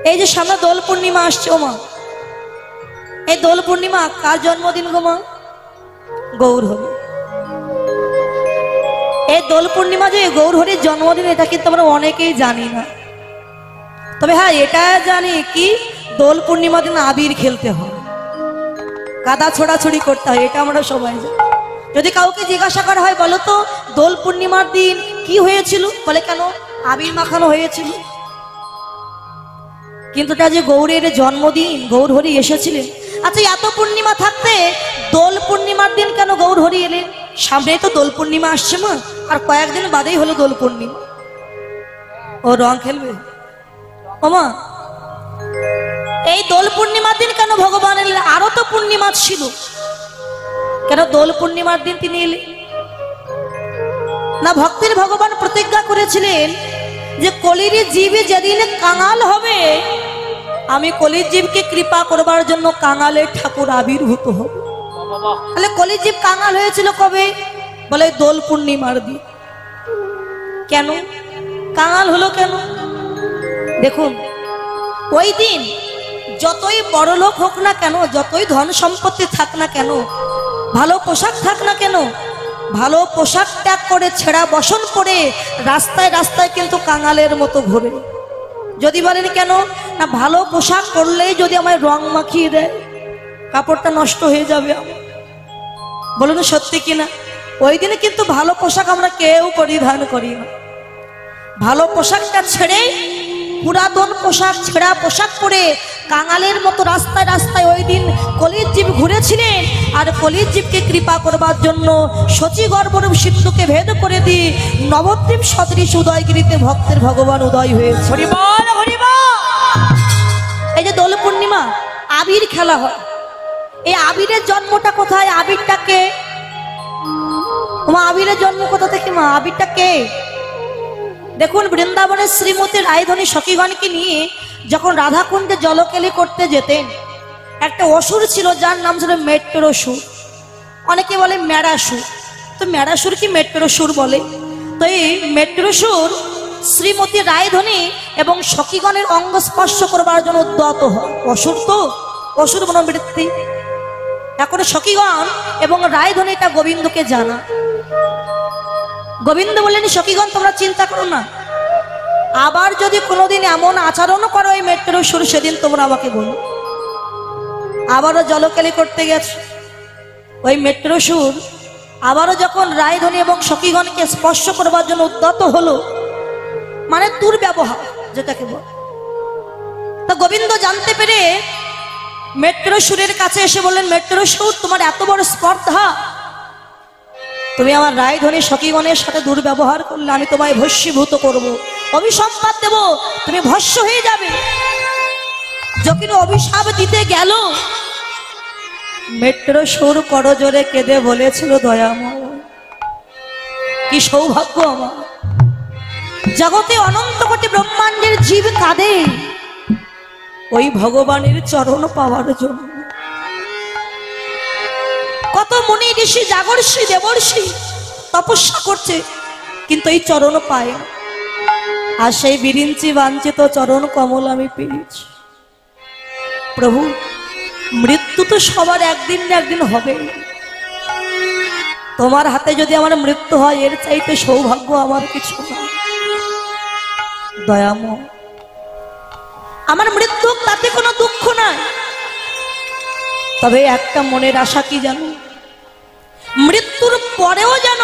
এই যে সামনে দোল পূর্ণিমা আসছে, ও মা, এই দোল পূর্ণিমা কার জন্মদিন গো মা? গৌর হরি। এই দোল পূর্ণিমা যে গৌর হরির জন্মদিন, এটা কিন্তু আমরা অনেকেই জানি না। তবে হ্যাঁ, এটা জানি কি দোল পূর্ণিমা দিন আবির খেলতে হয়, কাদা ছোড়াছুড়ি করতে হয়, এটা আমরা সবাই জানি। যদি কাউকে জিজ্ঞাসা করা হয়, বলো তো দোল পূর্ণিমার দিন কি হয়েছিল, বলে কেন আবির মাখানো হয়েছিল। কিন্তু এটা যে গৌরের জন্মদিন, গৌর হরি এসেছিলেন। আচ্ছা, এত পূর্ণিমা থাকতে দোল পূর্ণিমার দিন কেন গৌর হরি এলেন? সামনে তো দোল পূর্ণিমা আসছে মা, আর কয়েকদিন বাদেই হলো দোল পূর্ণিমা। ও রং খেলবে ও মা, এই দোল পূর্ণিমার দিন কেন ভগবান এলেন? আরো তো পূর্ণিমা ছিল, কেন দোল পূর্ণিমার দিন তিনি এলেন না? ভক্তের ভগবান প্রতিজ্ঞা করেছিলেন যে কলির জীবে যেদিন কাঙাল হবে, আমি কলির জীবকে কৃপা করবার জন্য কাঙালের ঠাকুর আবির্ভূত হব। তাহলে কলির জীব কাঙাল হয়েছিল কবে? বলে দোল পূর্ণিমার দিন। কেন কাঙাল হলো কেন? দেখুন, ওই দিন যতই বড় লোক হোক না কেন, যতই ধন সম্পত্তি থাক না কেন, ভালো পোশাক থাক না কেন, ভালো পোশাক ত্যাগ করে ছেঁড়া বসন পরে রাস্তায় রাস্তায় কিন্তু কাঙালের মতো ঘোরে। যদি বলেন কেন না, ভালো পোশাক পরলেই যদি আমায় রং মাখিয়ে দেয়, কাপড়টা নষ্ট হয়ে যাবে। বলুন সত্যি কিনা? ওই দিনে কিন্তু ভালো পোশাক আমরা কেউ পরিধান করি না। ভালো পোশাকটা ছেড়ে পুরাতন পোশাক, ছেঁড়া পোশাক পরে কাঙালের মতো রাস্তায় রাস্তায় ওই দিন কলির জীব ঘুরেছিলেন। আর কলির জীবকে কৃপা করবার জন্য শচী গর্ভরূপ সিন্ধুকে ভেদ করে দিয়ে নবদ্বীপ সদৃশ উদয়গিরিতে ভক্তের ভগবান উদয় হয়েছে। হরিবল হরিবল। এই যে দোল পূর্ণিমা আবির খেলা হয়, এই আবিরের জন্মটা কোথায়? আবিরটা কে মা? আবিরের জন্ম কোথা থেকে মা? আবিরটা কে? দেখুন, বৃন্দাবনের শ্রীমতী রায়ধনী সখীগণকে নিয়ে যখন রাধাকুণ্ডে জলকেলি করতে যেতেন, একটা অসুর ছিল যার নাম ছিল মেট্রোসুর। অনেকে বলে মেরাসুর, তো মেরাসুর কি মেট্রোসুর বলে? তো এই মেট্রোসুর শ্রীমতী রায়ধনী এবং সখীগণের অঙ্গ স্পর্শ করবার জন্য উদ্যত হয়। অসুর তো, অসুর মনোবৃত্তি। এখন সখীগণ এবং রায়ধনী এটা গোবিন্দকে জানা। গোবিন্দ বললেন, সখীগণ তোমরা চিন্তা করো না, আবার যদি কোনোদিন এমন আচরণ করো এই মেট্রোসুর, সেদিন তোমরা আমাকে বলো। আবারও জলকেলি করতে গেছে। ওই মেট্রোসুর আবারও যখন রায়ধনী এবং সখীগণকে স্পর্শ করবার জন্য উদ্যত হলো, মানে দুর্ব্যবহার যেটাকে বল, তা গোবিন্দ জানতে পেরে মেট্রসুরের কাছে এসে বললেন, মেট্রসুর, তোমার এত বড় স্পর্ধা, তুমি আমার রায়ধনী সখীগণের সাথে দুর্ব্যবহার করলে আমি তোমায় ভস্মীভূত করব, অভিসম্পাদ দেব, তুমি ভস্ম হয়ে যাবে। যখন অভিশাপ দিতে গেল, মেট্রসুর করজোরে কেঁদে বলেছিল, দয়াময়, কি সৌভাগ্য আমার, জগতে অনন্ত কোটি ব্রহ্মাণ্ডের জীব কাঁদে ওই ভগবানের চরণ পাওয়ার জন্য। কত মুনি ঋষি জাগর্ষি দেবর্ষি তপস্যা করছে, কিন্তু এই চরণ পায় না। আর সেই বিরিঞ্চি বাঞ্ছিত চরণ কমল আমি পেয়েছি। প্রভু, মৃত্যু তো সবার একদিন না একদিন হবে, তোমার হাতে যদি আমার মৃত্যু হয় এর চাইতে সৌভাগ্য আমার কিছু না। দয়াময়, আমার মৃত্যু তাতে কোনো দুঃখ নাই, তবে একটা মনের আশা কি জানো, মৃত্যুর পরেও যেন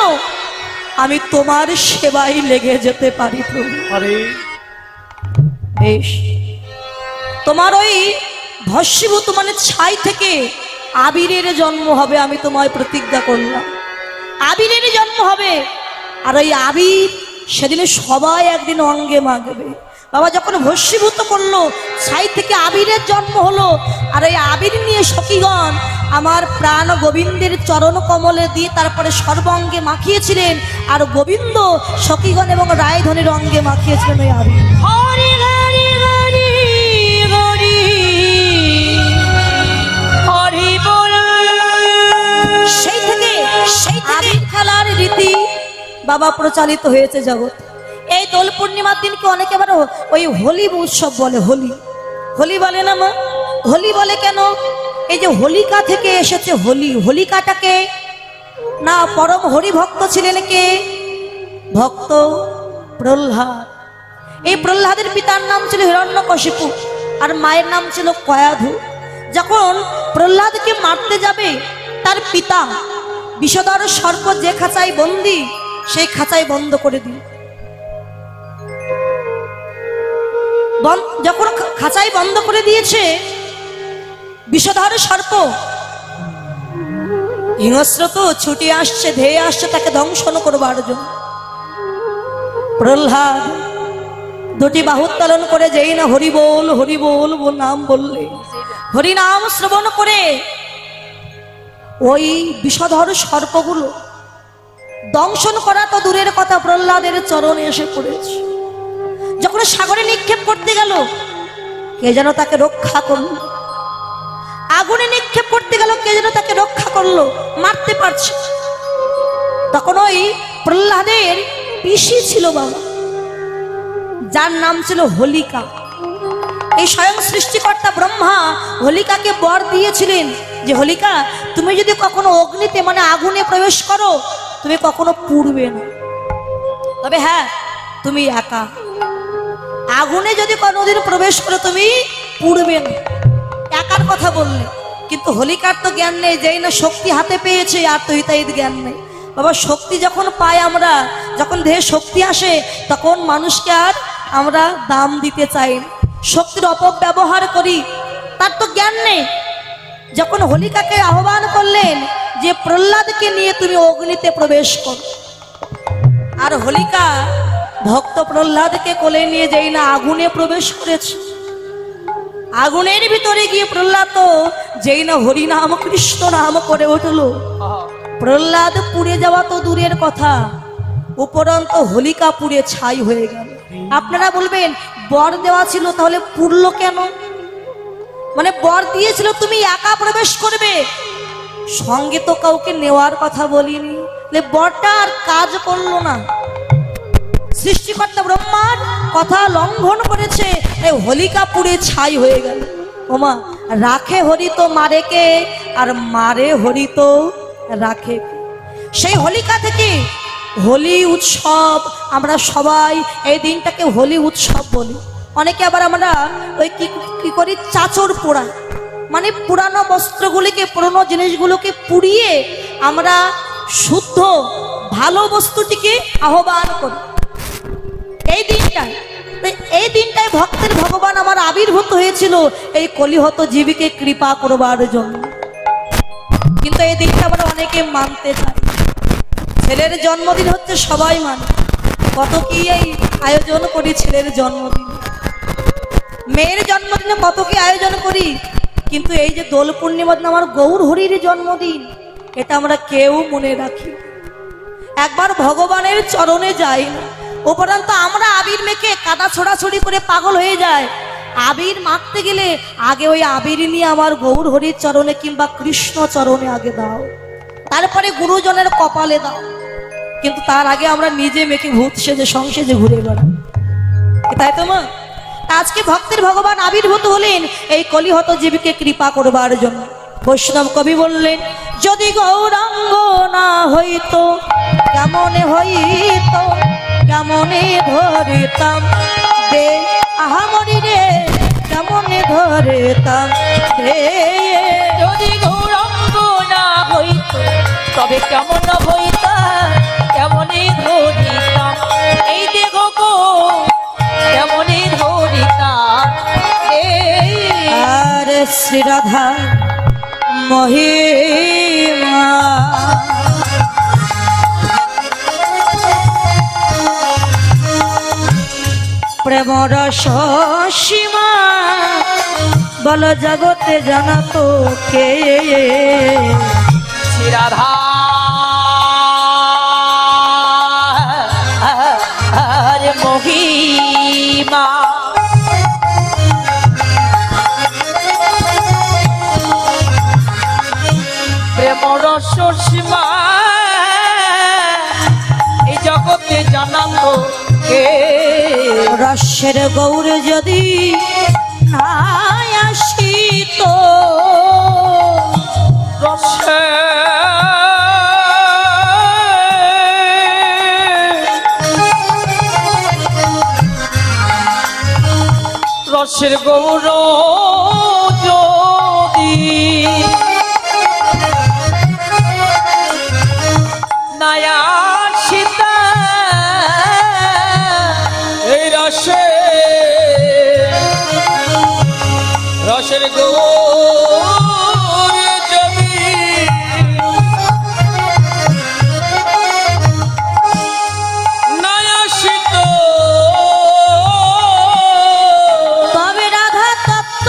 আমি তোমার সেবায় লেগে যেতে পারি প্রভু। বেশ, তোমার ওই ভস্মীভূত মানে ছাই থেকে আবিরের জন্ম হবে, আমি তোমায় প্রতিজ্ঞা করলাম, আবিরের জন্ম হবে। আর ওই আবির সেদিনে সবাই একদিন অঙ্গে মাগবে। বাবা যখন ভস্মীভূত করলো, ছাই থেকে আবিরের জন্ম হলো, আর এই আবির নিয়ে সখীগণ আমার প্রাণ গোবিন্দের চরণ কমলে দিয়ে তারপরে সর্বাঙ্গে মাখিয়েছিলেন, আর গোবিন্দ সখীগণ এবং রায়ধনীর অঙ্গে মাখিয়েছিলেন ওই আবির। হরি হরি হরি হরি হরি বল। সেই থেকে আবির খেলার রীতি বাবা প্রচালিত হয়েছে জগৎ। এই দোল পূর্ণিমার দিনকে অনেকে আবার ওই হোলি উৎসব বলে, হোলি হোলি বলে না মা? হোলি বলে কেন? এই যে হোলিকা থেকে এসেছে হোলি। হোলিকাটাকে না পরম হরি ভক্ত ছিলেন কে? ভক্ত প্রহ্লাদ। এই প্রহ্লাদের পিতার নাম ছিল হিরণ্যকশিপু আর মায়ের নাম ছিল কয়াধু। যখন প্রহ্লাদকে মারতে যাবে, তার পিতা বিষধর সর্প যে খাঁচায় বন্দি, সেই খাঁচায় বন্ধ করে দিল। যখন খাঁচায় বন্ধ করে দিয়েছে, বিষধর সর্প হিংস্র তো ছুটে আসছে, ধেয়ে আসছে তাকে দংশন করবার জন্য। প্রহ্লাদ দুটি বাহু উত্তোলন করে যেই না হরি বল নাম বললে, হরি নাম শ্রবণ করে ওই বিষধর সর্পগুলো দংশন করা তো দূরের কথা, প্রহ্লাদের চরণে এসে পড়েছে। যখন সাগরে নিক্ষেপ করতে গেল, কে যেন তাকে রক্ষা করলো। আগুনে নিক্ষেপ করতে গেল, কে যেন তাকে রক্ষা করলো, মারতে পারছে। তখন ওই প্রহ্লাদের পিসি ছিল বাবা, যার নাম ছিল হোলিকা। এই স্বয়ং সৃষ্টিকর্তা ব্রহ্মা হোলিকাকে বর দিয়েছিলেন যে, হোলিকা, তুমি যদি কখনো অগ্নিতে মানে আগুনে প্রবেশ করো, তুমি কখনো পুড়বে না, তবে হ্যাঁ তুমি একা। আগুনে যদি কোনোদিন প্রবেশ করো তুমি পুড়বে না, একার কথা বললে। কিন্তু হোলিকার তো জ্ঞান নেই, যেই না শক্তি হাতে পেয়েছে আর তো হিতাহিত জ্ঞান নেই। বাবা শক্তি যখন পাই আমরা, যখন দেহে শক্তি আসে, তখন মানুষকে আর আমরা দাম দিতে চাই, শক্তির অপব্যবহার করি, তার তো জ্ঞান নেই। যখন হোলিকাকে আহ্বান করলেন যে প্রহ্লাদকে নিয়ে তুমি অগ্নিতে প্রবেশ কর, আর হোলিকা ভক্ত প্রহ্লাদকে কোলে নিয়ে যেই না আগুনে প্রবেশ করেছে, আগুনের ভিতরে গিয়ে প্রহ্লাদ তো যেই না হরি নাম কৃষ্ণ নাম করে উঠলো, প্রহ্লাদ পুড়ে যাওয়া তো দূরের কথা, উপরন্ত হোলিকা পুড়ে ছাই হয়ে গেল। আপনারা বলবেন বর দেওয়া ছিল, তাহলে পুড়লো কেন? মানে বর দিয়েছিল তুমি একা প্রবেশ করবে, সঙ্গে তো কাউকে নেওয়ার কথা বলিনি, বরটা আর কাজ করলো না। সৃষ্টিকর্তা ব্রহ্মার কথা লঙ্ঘন করেছে, এই হোলিকা পুড়ে ছাই হয়ে গেল। ওমা, রাখে হরি তো মারে কে, আর মারে হরি তো রাখে। সেই হোলিকা থেকে হোলি উৎসব, আমরা সবাই এই দিনটাকে হোলি উৎসব বলি। অনেকে আবার আমরা ওই কি করি, চাচর পোড়া, মানে পুরানো বস্ত্রগুলিকে, পুরনো জিনিসগুলোকে পুড়িয়ে আমরা শুদ্ধ ভালো বস্তুটিকে আহ্বান করি। এই দিনটায় ভক্তের ভগবান আমার আবির্ভূত হয়েছিল এই কলিহত জীবীকে কৃপা করবার জন্য। কিন্তু এই দিনটা আমরা অনেকে মানতে চাই। ছেলের জন্মদিন হচ্ছে সবাই মানে, কত কি এই আয়োজন করি ছেলের জন্মদিন, মেয়ের জন্মদিনে কত কি আয়োজন করি, কিন্তু এই যে দোল পূর্ণিমার দিন আমার গৌর হরির জন্মদিন, এটা আমরা কেউ মনে রাখি। একবার ভগবানের চরণে যাই না, উপরন্ত আমরা আবির মেখে কাদা ছোড়াছড়ি করে পাগল হয়ে যায়। আবির মাখতে গেলে আগে ওই আবির নিয়ে আমার গৌর হরির চরণে কিংবা কৃষ্ণ চরণে আগে দাও, তারপরে গুরুজনের কপালে দাও। কিন্তু তার আগে আমরা নিজে মেখে ভূত সেজে সংসেজে ঘুরে বেড়াই, তাই তো মা? আজকে ভক্তের ভগবান আবির্ভূত হলেন এই কলিহত জীবীকে কৃপা করবার জন্য। বৈষ্ণব কবি বললেন, যদি গৌরাঙ্গ না হইতো কেমনে হইতো, কেমনে ধরিতাম দে আহামরি রে, কেমনে ধরিতাম দে। যদি গৌরাঙ্গ না হইতো তবে কেমন হইতাম, কেমনই ধরিতাম এই দেহ গো, কেমনই ধরিতাম। আর শ্রী রাধা মহিমা প্রেম রস সীমা, বল জগতে জানা তো কে। শ্রী রাধা মহিমা, প্রেম রস সীমা এই জগতে জানালো কে। রসের গৌর যদি নাই আসিত, রসের গৌর যদি নায়া সীতা, এই রসের গৌর যদি নাই আসিত, তবে রাধা তত্ত্ব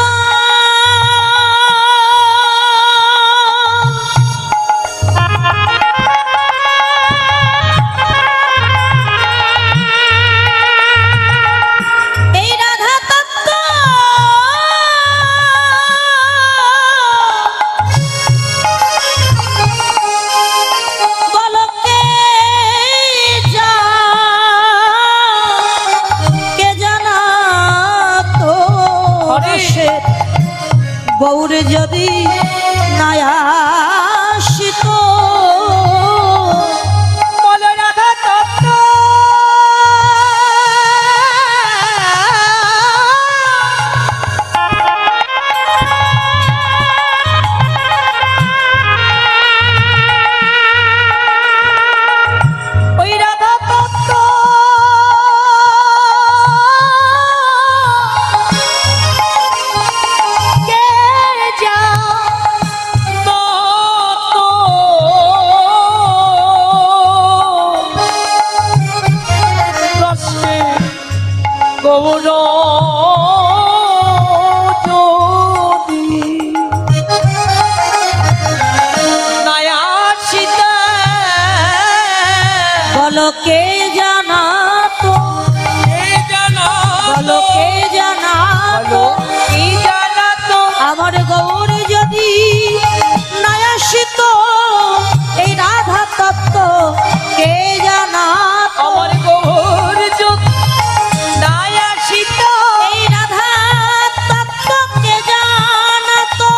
এই রাধা তত্ত্ব বলকে যা কে জানা তো রসের গৌর যদি নাই আসিত, বলো রাধা তত্ত্ব ওই রাধা তত্ত্ব কে জানো তো, রসে গৌর যদি নায়া সীতা, বলকে জানা তো, এই জানা বলকে জানা তো, কি জানা তো আমার গৌর যদি নাই আসিত, এই রাধা তত্ত্ব কে জানা তো, আমার গৌর যুগ নায়া সীতা, এই রাধা তত্ত্ব কে জানা তো,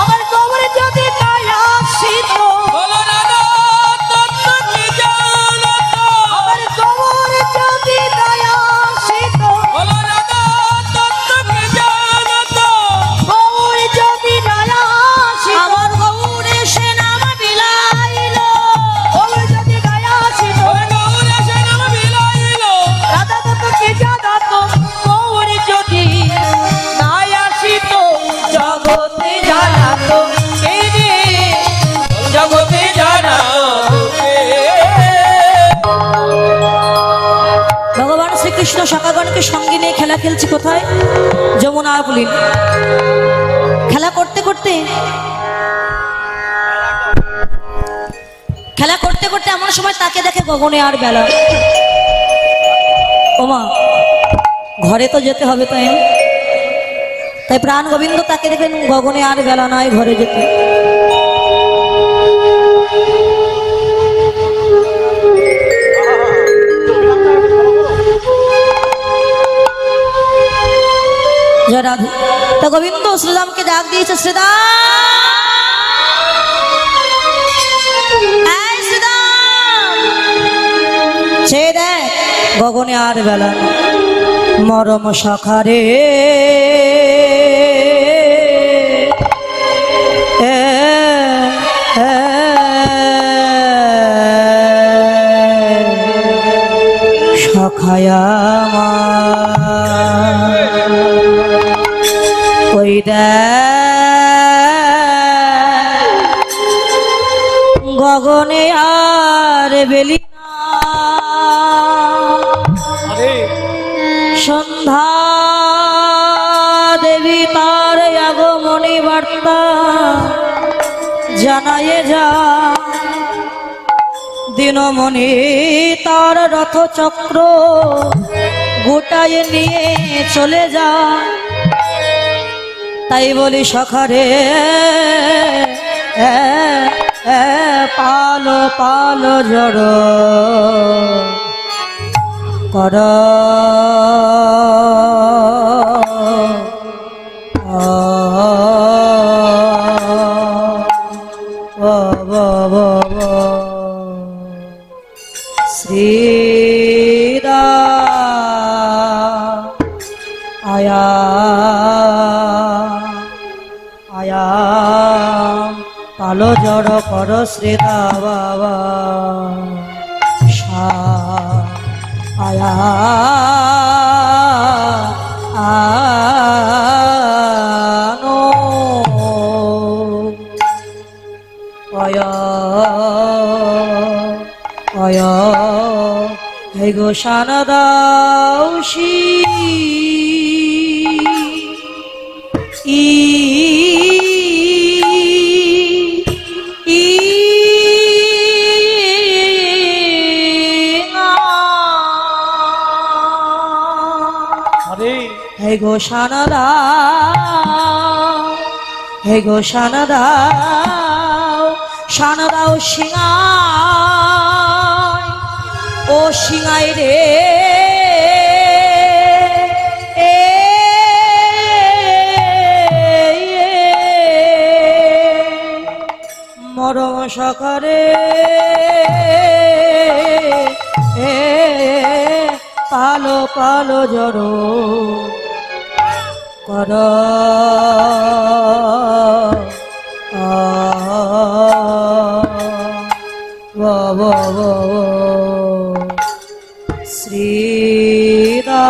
আমার গৌর যদি নায়া সীতা, বলো রাধা তত্ত্ব কি জানো তো, আমার গৌর যদি নায়া সীতা, বলো রাধা তত্ত্ব কি জানো তো, গৌর যদি সখাগণকে সঙ্গে নিয়ে খেলা খেলছে কোথায়? যমুনা পুলিন। খেলা করতে করতে এমন সময় তাকে দেখে গগনে আর বেলা। ওমা, ঘরে তো যেতে হবে, তাই প্রাণ গোবিন্দ তাকে দেখবেন গগনে আর বেলা নয়, ঘরে যেতে। জয় রাধে। তা গোবিন্দ শ্রীরামকে ডাক দিয়েছে, শ্রীরাম, এই শ্রীরাম, সে দেখ গগনে আর বেলা। মরম সখারে সখায়া ওই গগনে আর বেলি সন্ধ্যা দেবী তার আগমনী বার্তা জানায়ে যা। দিনমণি তার রথ চক্র গোটায় নিয়ে চলে যা। তাই বলি সখারে পালো পালো জড় কর। শ্রীরাম আয়া আয়া পালো জড় কর শ্রীরা বাবা আয়া আনো আয়া আয়া হে গো শানদাউশি হে গো শানদাও, হে গো শানদাও, শানদাও সিংহাই, ও সিংহাই রে মরম সখারে পালো পালো জড়ো কর।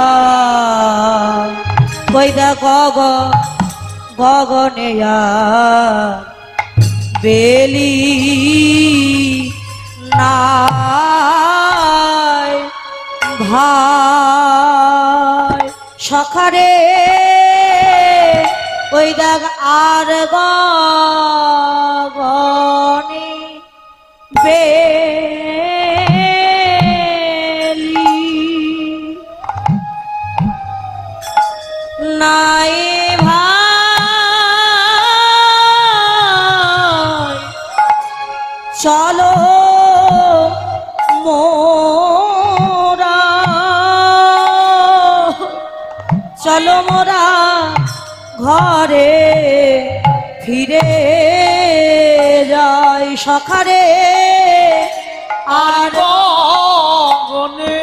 শ্রীরাম বৈদা গগনেয়া বেলি নাই ভাই সখারে ওই দাগ আর গগনে বেলি নাই ভাই চলো মোরা চলো মোরা ঘরে ফিরে যাই সখারে আর গগনে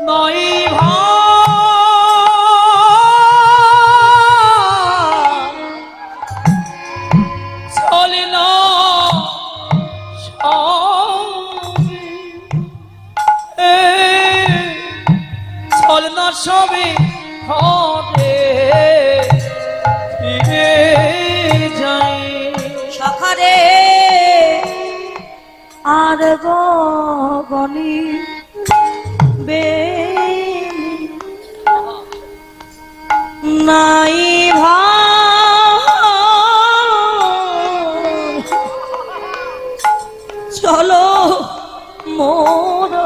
নয় চলে না চলে না সবে ঘরে আহারে আর গগনে বেলি নাই ভাই চলো মোরা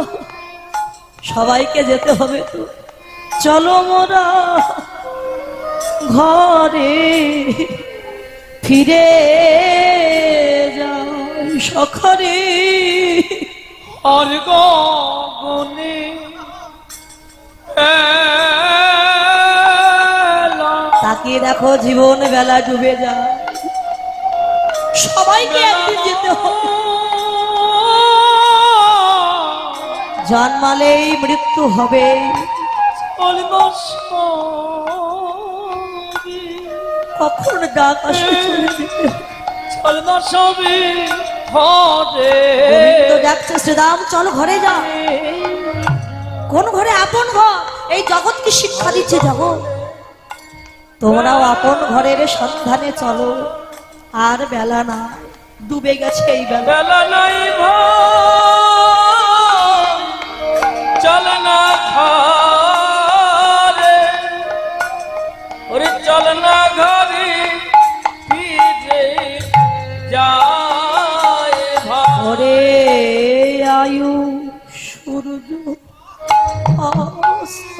সবাইকে যেতে হবে তো চলো মোরা ঘরে ফিরে যাই সখরে আর গগনে এলা। তাকিয়ে দেখো জীবন বেলা ডুবে যায় সবাইকে একদিন যেতে হবে জন্মালেই মৃত্যু হবে কখন ডাক আসবে চলে যেতে ছবি ঘরে তো ডাকছে শ্রীরাম চলো ঘরে যাও কোন ঘরে আপন ঘর এই জগৎ কি শিক্ষা দিচ্ছে জগৎ তোমরাও আপন ঘরের সন্ধানে চলো আর বেলা না ডুবে গেছে এই বেলা বেলা নাই চল না ঘরে ওরে চল না ঘরে ফিরে যায় ভাই ওরে আয়ু সূর্য অস্ত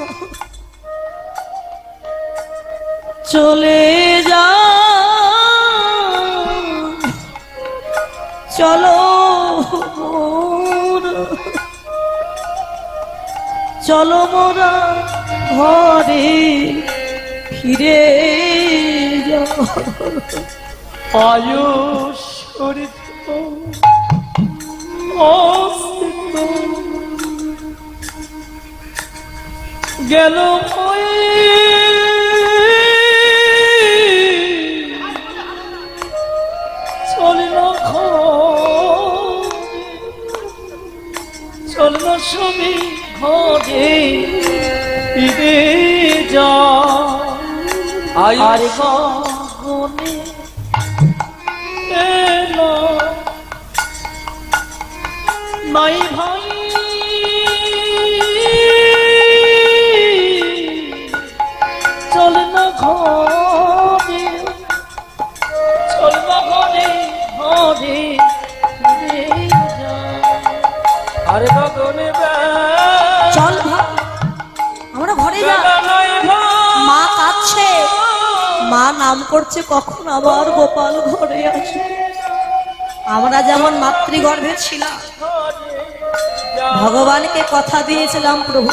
চলে যা চলো মোরা, চলো মোরা ঘরে ফিরে যাও আয়ুষ করিত অস্তিত্ব গেল চলিল চলিল সবই ঘরে ফিরে যা আর গগনে এলো নাই ভাই চল না ঘরে চল না ঘরে ঘরে ফিরে যা আর গগনে চল ভাই আমরা ঘরে যা মা কাঁদছে মা নাম করছে কখন আবার গোপাল ঘরে আসে আমরা যেমন মাতৃগর্ভে ছিলাম ভগবানকে কথা দিয়েছিলাম প্রভু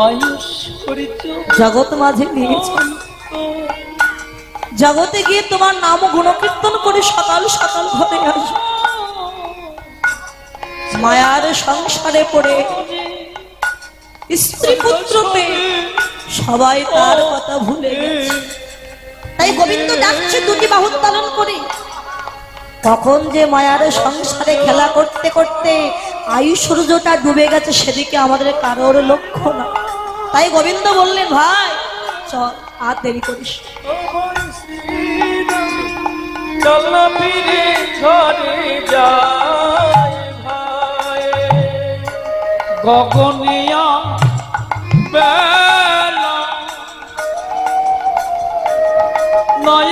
আয়ুষ করিত জগৎ মাঝে নিয়েছেন জগতে গিয়ে তোমার নাম গুণকীর্তন করে সকাল সকাল ঘরে আসো মায়ার সংসারে পড়ে স্ত্রী পুত্র পেয়ে সবাই তার কথা ভুলে গেছে তাই গোবিন্দ ডাকছে দুটি বাহু উত্তোলন করে কখন যে মায়ার সংসারে খেলা করতে করতে আয়ু সূর্যটা ডুবে গেছে সেদিকে আমাদের কারোর লক্ষ্য না তাই গোবিন্দ বললেন ভাই চল আর দেরি করিস চল না ফিরে ঘরে যায় ভাই গগনিয়া বেলা নাই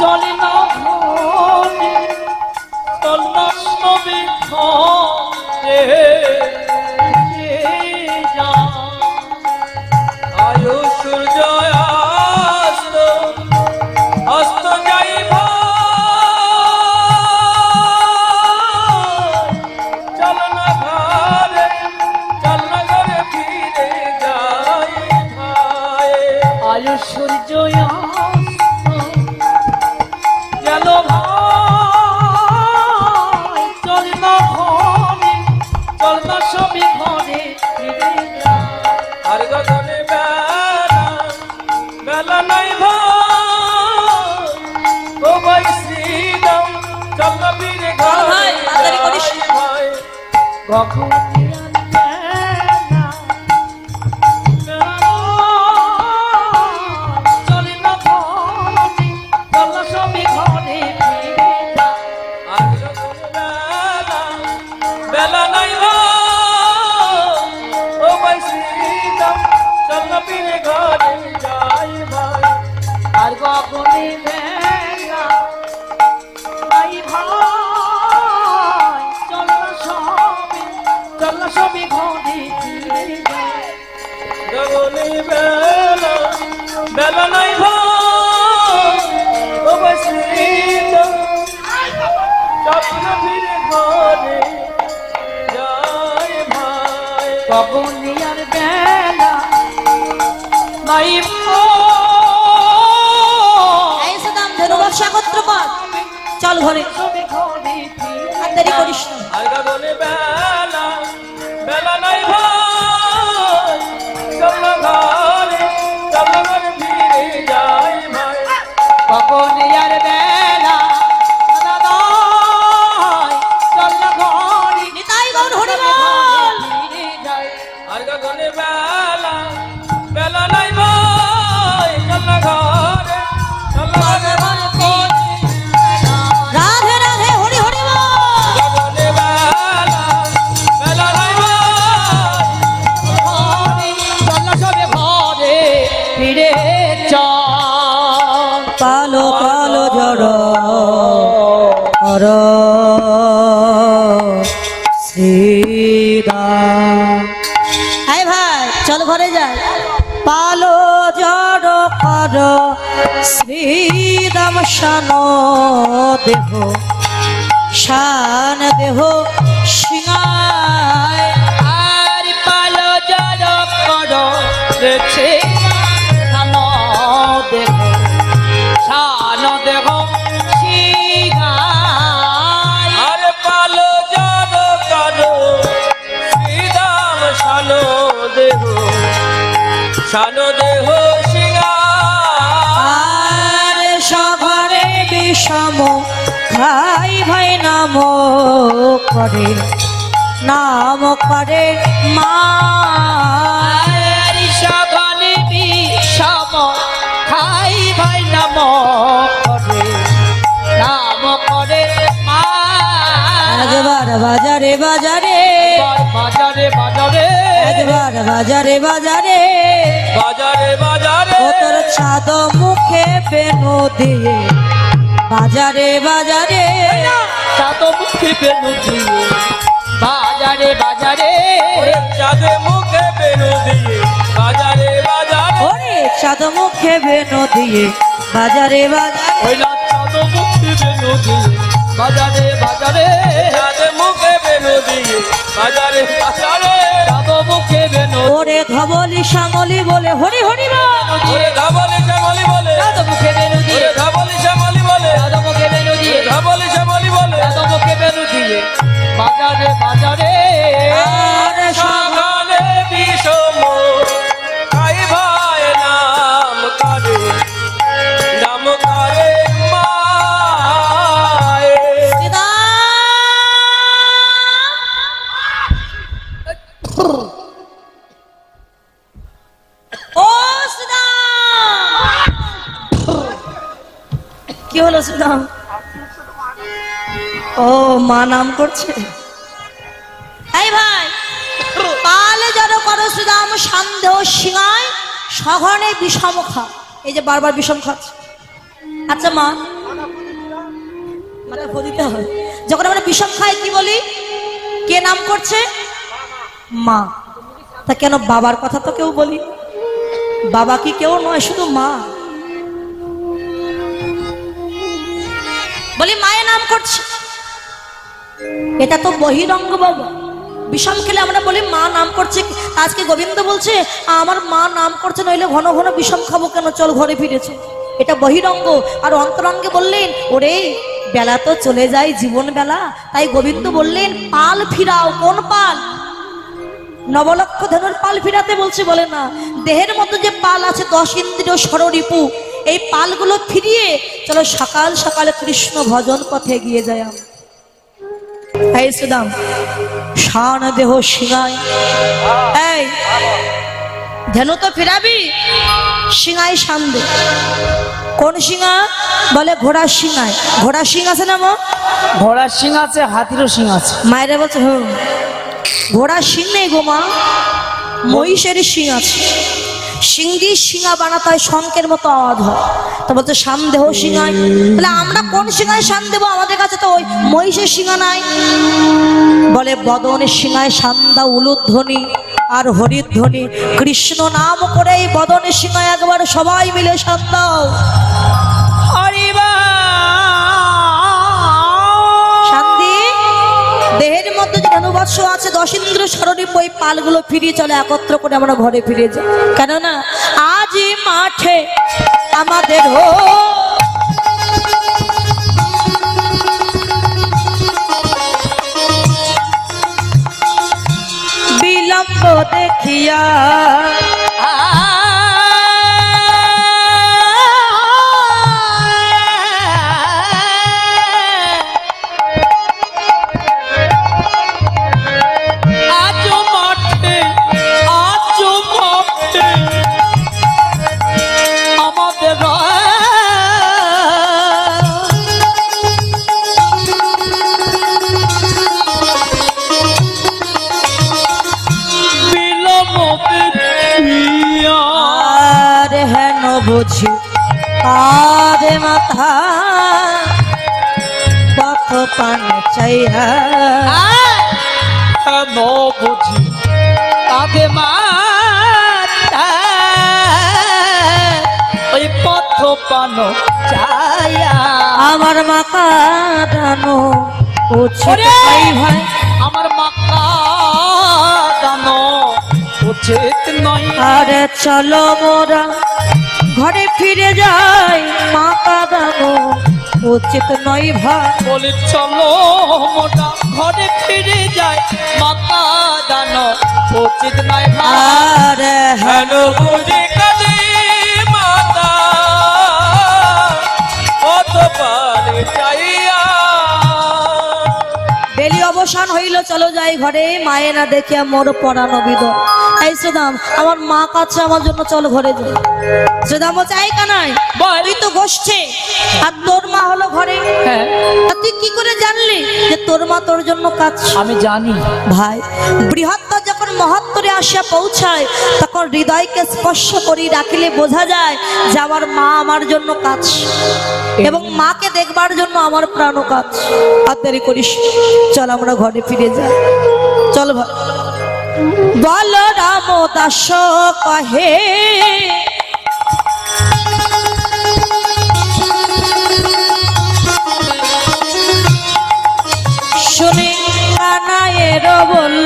চলে না ঘরে চল না সবে ঘরে যা আয়ু সূর্য অস্ত অস্ত যাইব চল না ঘরে ফিরে যাই ভাই আয়ু সূর্য গেল ভাই চল না ঘরে চল না সবই ঘরে ফিরে যা আর গগনে বেলা নাই ভাই ও ভাই শ্রীরাম চল না ফিরে ঘরে ভাই, তাড়াতাড়ি করিস। ভাই গগনে বেলা বেলা বেলা নাই ভাই ও বসিত স্বপ্ন ফিরে ঘরে যায় ভাই কবলিয়ার বেলা নাই এই সুদাম ধন্যবাদ সাগত্র পথ চল ঘরে সবে ঘরে আর দেরি করিস না আর গগনে বেলা বেলা নাই ভাই চল ঘরে ফিরে যায় ভাই কবলিয়ার বেলা দাদাই চল ঘরে নিতাই গৌর হরি বল ফিরে যায় আর গগনে বেলা বেলা নাই ভাই চল ঘরে রাধে রাধে হরি হরি বল গগনে বেলা বেলা নাই ভাই চল সবে ঘরে ফিরে চল কালো কালো জড় হর শ্রীরাম হাই ভাই চল ঘরে যাই পালো জড় কর শ্রীরাম শান দেহ শান দেহ সিংহায় আর পালো জড় করো রেছে সানো দেহ শিগায় আর পালো যাব কালো শ্রীরাম শানো দেহ সিংহা আর সঘরে বিষম খাই ভাই নাম করে মা আর সগনে বিষম খাই ভাই নাম করে মা একবার বাজারে বাজারে বাজারে বাজারে একবার বাজারে বাজারে বাজারে বাজারে ও তোর ছাদ মুখে বেনু দিয়ে বাজারে বাজারে চাঁদ মুখে বেনু দিয়ে বাজারে বাজারে ওরে চাঁদে মুখে বেনু দিয়ে বাজারে বাজারে ওরে ছাদ মুখে বেনু দিয়ে বাজারে বাজারে ওই না চাঁদ মুখে বেনু দিয়ে বাজারে বাজারে চাঁদে মুখে বেনু দিয়ে বাজারে বাজারে চাঁদ মুখে বেনু ওরে ধবলি শ্যামলি বলে হরি হরি বল ওরে ধাবলি শ্যামলি বলে চাঁদ মুখে বেনু দিয়ে ওরে ধাবলি শ্যামলি বলে চাঁদ মুখে বেনু দিয়ে ধাবলি শ্যামলি বলে চাঁদ মুখে বেনু দিয়ে বাজারে বাজারে আর সাগানে বিষম খাই ভাই নাম করে মায়ে ও সুদাম কি হলো সুদাম ও মা নাম করছে এই ভাই পালে যেন করো সুদাম সন্দেহ সিংহায় সঘনে বিষম খা এই যে বারবার বিষম খাচ্ছে আচ্ছা মা মাথা দিতে হয় যখন আমরা বিষম খাই কি বলি কে নাম করছে মা তা কেন বাবার কথা তো কেউ বলি বাবা কি কেউ নয় শুধু মা বলি মায়ের নাম করছে এটা তো বহিরঙ্গ বাবা বিষম খেলে আমরা বলি মা নাম করছে আজকে গোবিন্দ বলছে আমার মা নাম করছে নইলে ঘন ঘন বিষম খাবো কেন চল ঘরে ফিরেছে এটা বহিরঙ্গ আর অন্তরঙ্গে বললেন ওরে বেলা তো চলে যায় জীবন বেলা তাই গোবিন্দ বললেন পাল ফিরাও কোন পাল নবলক্ষ ধনুর পাল ফিরাতে বলছে বলে না দেহের মধ্যে যে পাল আছে 10 ইন্দ্রিয় ষড়রিপু এই পালগুলো ফিরিয়ে চলো সকাল সকালে কৃষ্ণ ভজন পথে এগিয়ে যায় আমরা এই সুদাম শান দেহ সিংহাই এই ধনু তো ফিরাবি সিংহাই শান দে কোন সিংহা বলে ঘোড়ার সিংহায় ঘোড়ার সিং আছে না মা ঘোড়ার সিং আছে হাতিরও সিং আছে মায়েরা বলছে ঘোড়ার সিং নেই গো মা মহিষের সিং আছে শিং দিয়ে শিঙা বানাতে হয়, শঙ্কের মতো আওয়াজ হয়। তো বলছে সামদেহ শিঙায়, তাহলে আমরা কোন শিঙায় শান দেবো? আমাদের কাছে তো ওই মহিষের শিঙা নাই। বলে বদনের শিঙায় শান দাও উলুধ্বনি আর হরিধ্বনি, কৃষ্ণ নাম করে এই বদনের শিঙায় একবার সবাই মিলে শান দাও। শান্তি দেহের মধ্যে যে ধনুবৎস আছে, 10 ইন্দ্র স্মরণীয় ওই পালগুলো ফিরিয়ে চলে, একত্র করে আমরা ঘরে ফিরে যাই। কেননা আজ মাঠে আমাদের বিলম্ব দেখিয়া বুঝি আরে মাথা পথ পান চাইয়া বুঝি আগে মাথা ওই পথ পান চাইয়া আমার মাকা দানো উচিত নাই ভাই, আমার মাকা দানো উচিত নয়। আরে চলো মোরা ঘরে ফিরে যাই, মাকা দানো উচিত নয় ভাই। বলি চলো মোরা ঘরে ফিরে যাই, মাকা দানো উচিত নয় ভাই। আরে হেন বুঝি কালী মাতা কত পারে চাইয়া। বেলি অবসান হইল, চলো যাই ঘরে, মায়ে না দেখিয়া মোর পরানো বিদর। এই সুদাম, আমার মা কাছে আমার জন্য চল ঘরে যাই। সুদাম বলছে এই কানাই, তুই তো গোষ্ঠে আর তোর মা হলো ঘরে, হ্যাঁ আর তুই কি করে জানলি যে তোর মা তোর জন্য কাজ? আমি জানি ভাই, বৃহত্তর যখন মহত্তরে আসিয়া পৌঁছায় তখন হৃদয়কে স্পর্শ করি রাখিলে বোঝা যায় যে আমার মা আমার জন্য কাজ, এবং মাকে দেখবার জন্য আমার প্রাণ কাজ। আর দেরি করিস, চল আমরা ঘরে ফিরে যাই। চল ভাই। বলরাম দাস কহে শুনে কানায়ের বল,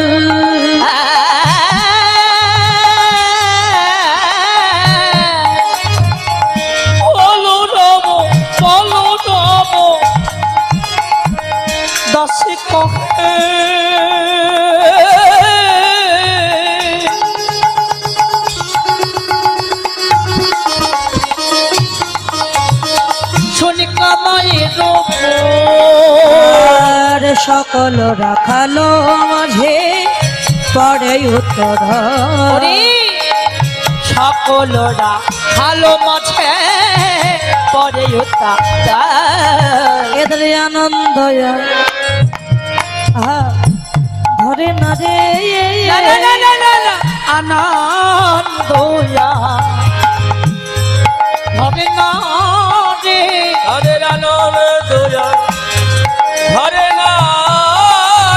বলো রাম বলো রাম দাসী কহে শুনি কানায়ের আর সকল রাখালো মাঝে পড়ে উত্তর, সকলরা ভালো মাঝে পরে এদের আনন্দ ধরে না রে আনন্দ হবে না রে, হরে আনন্দ হরে না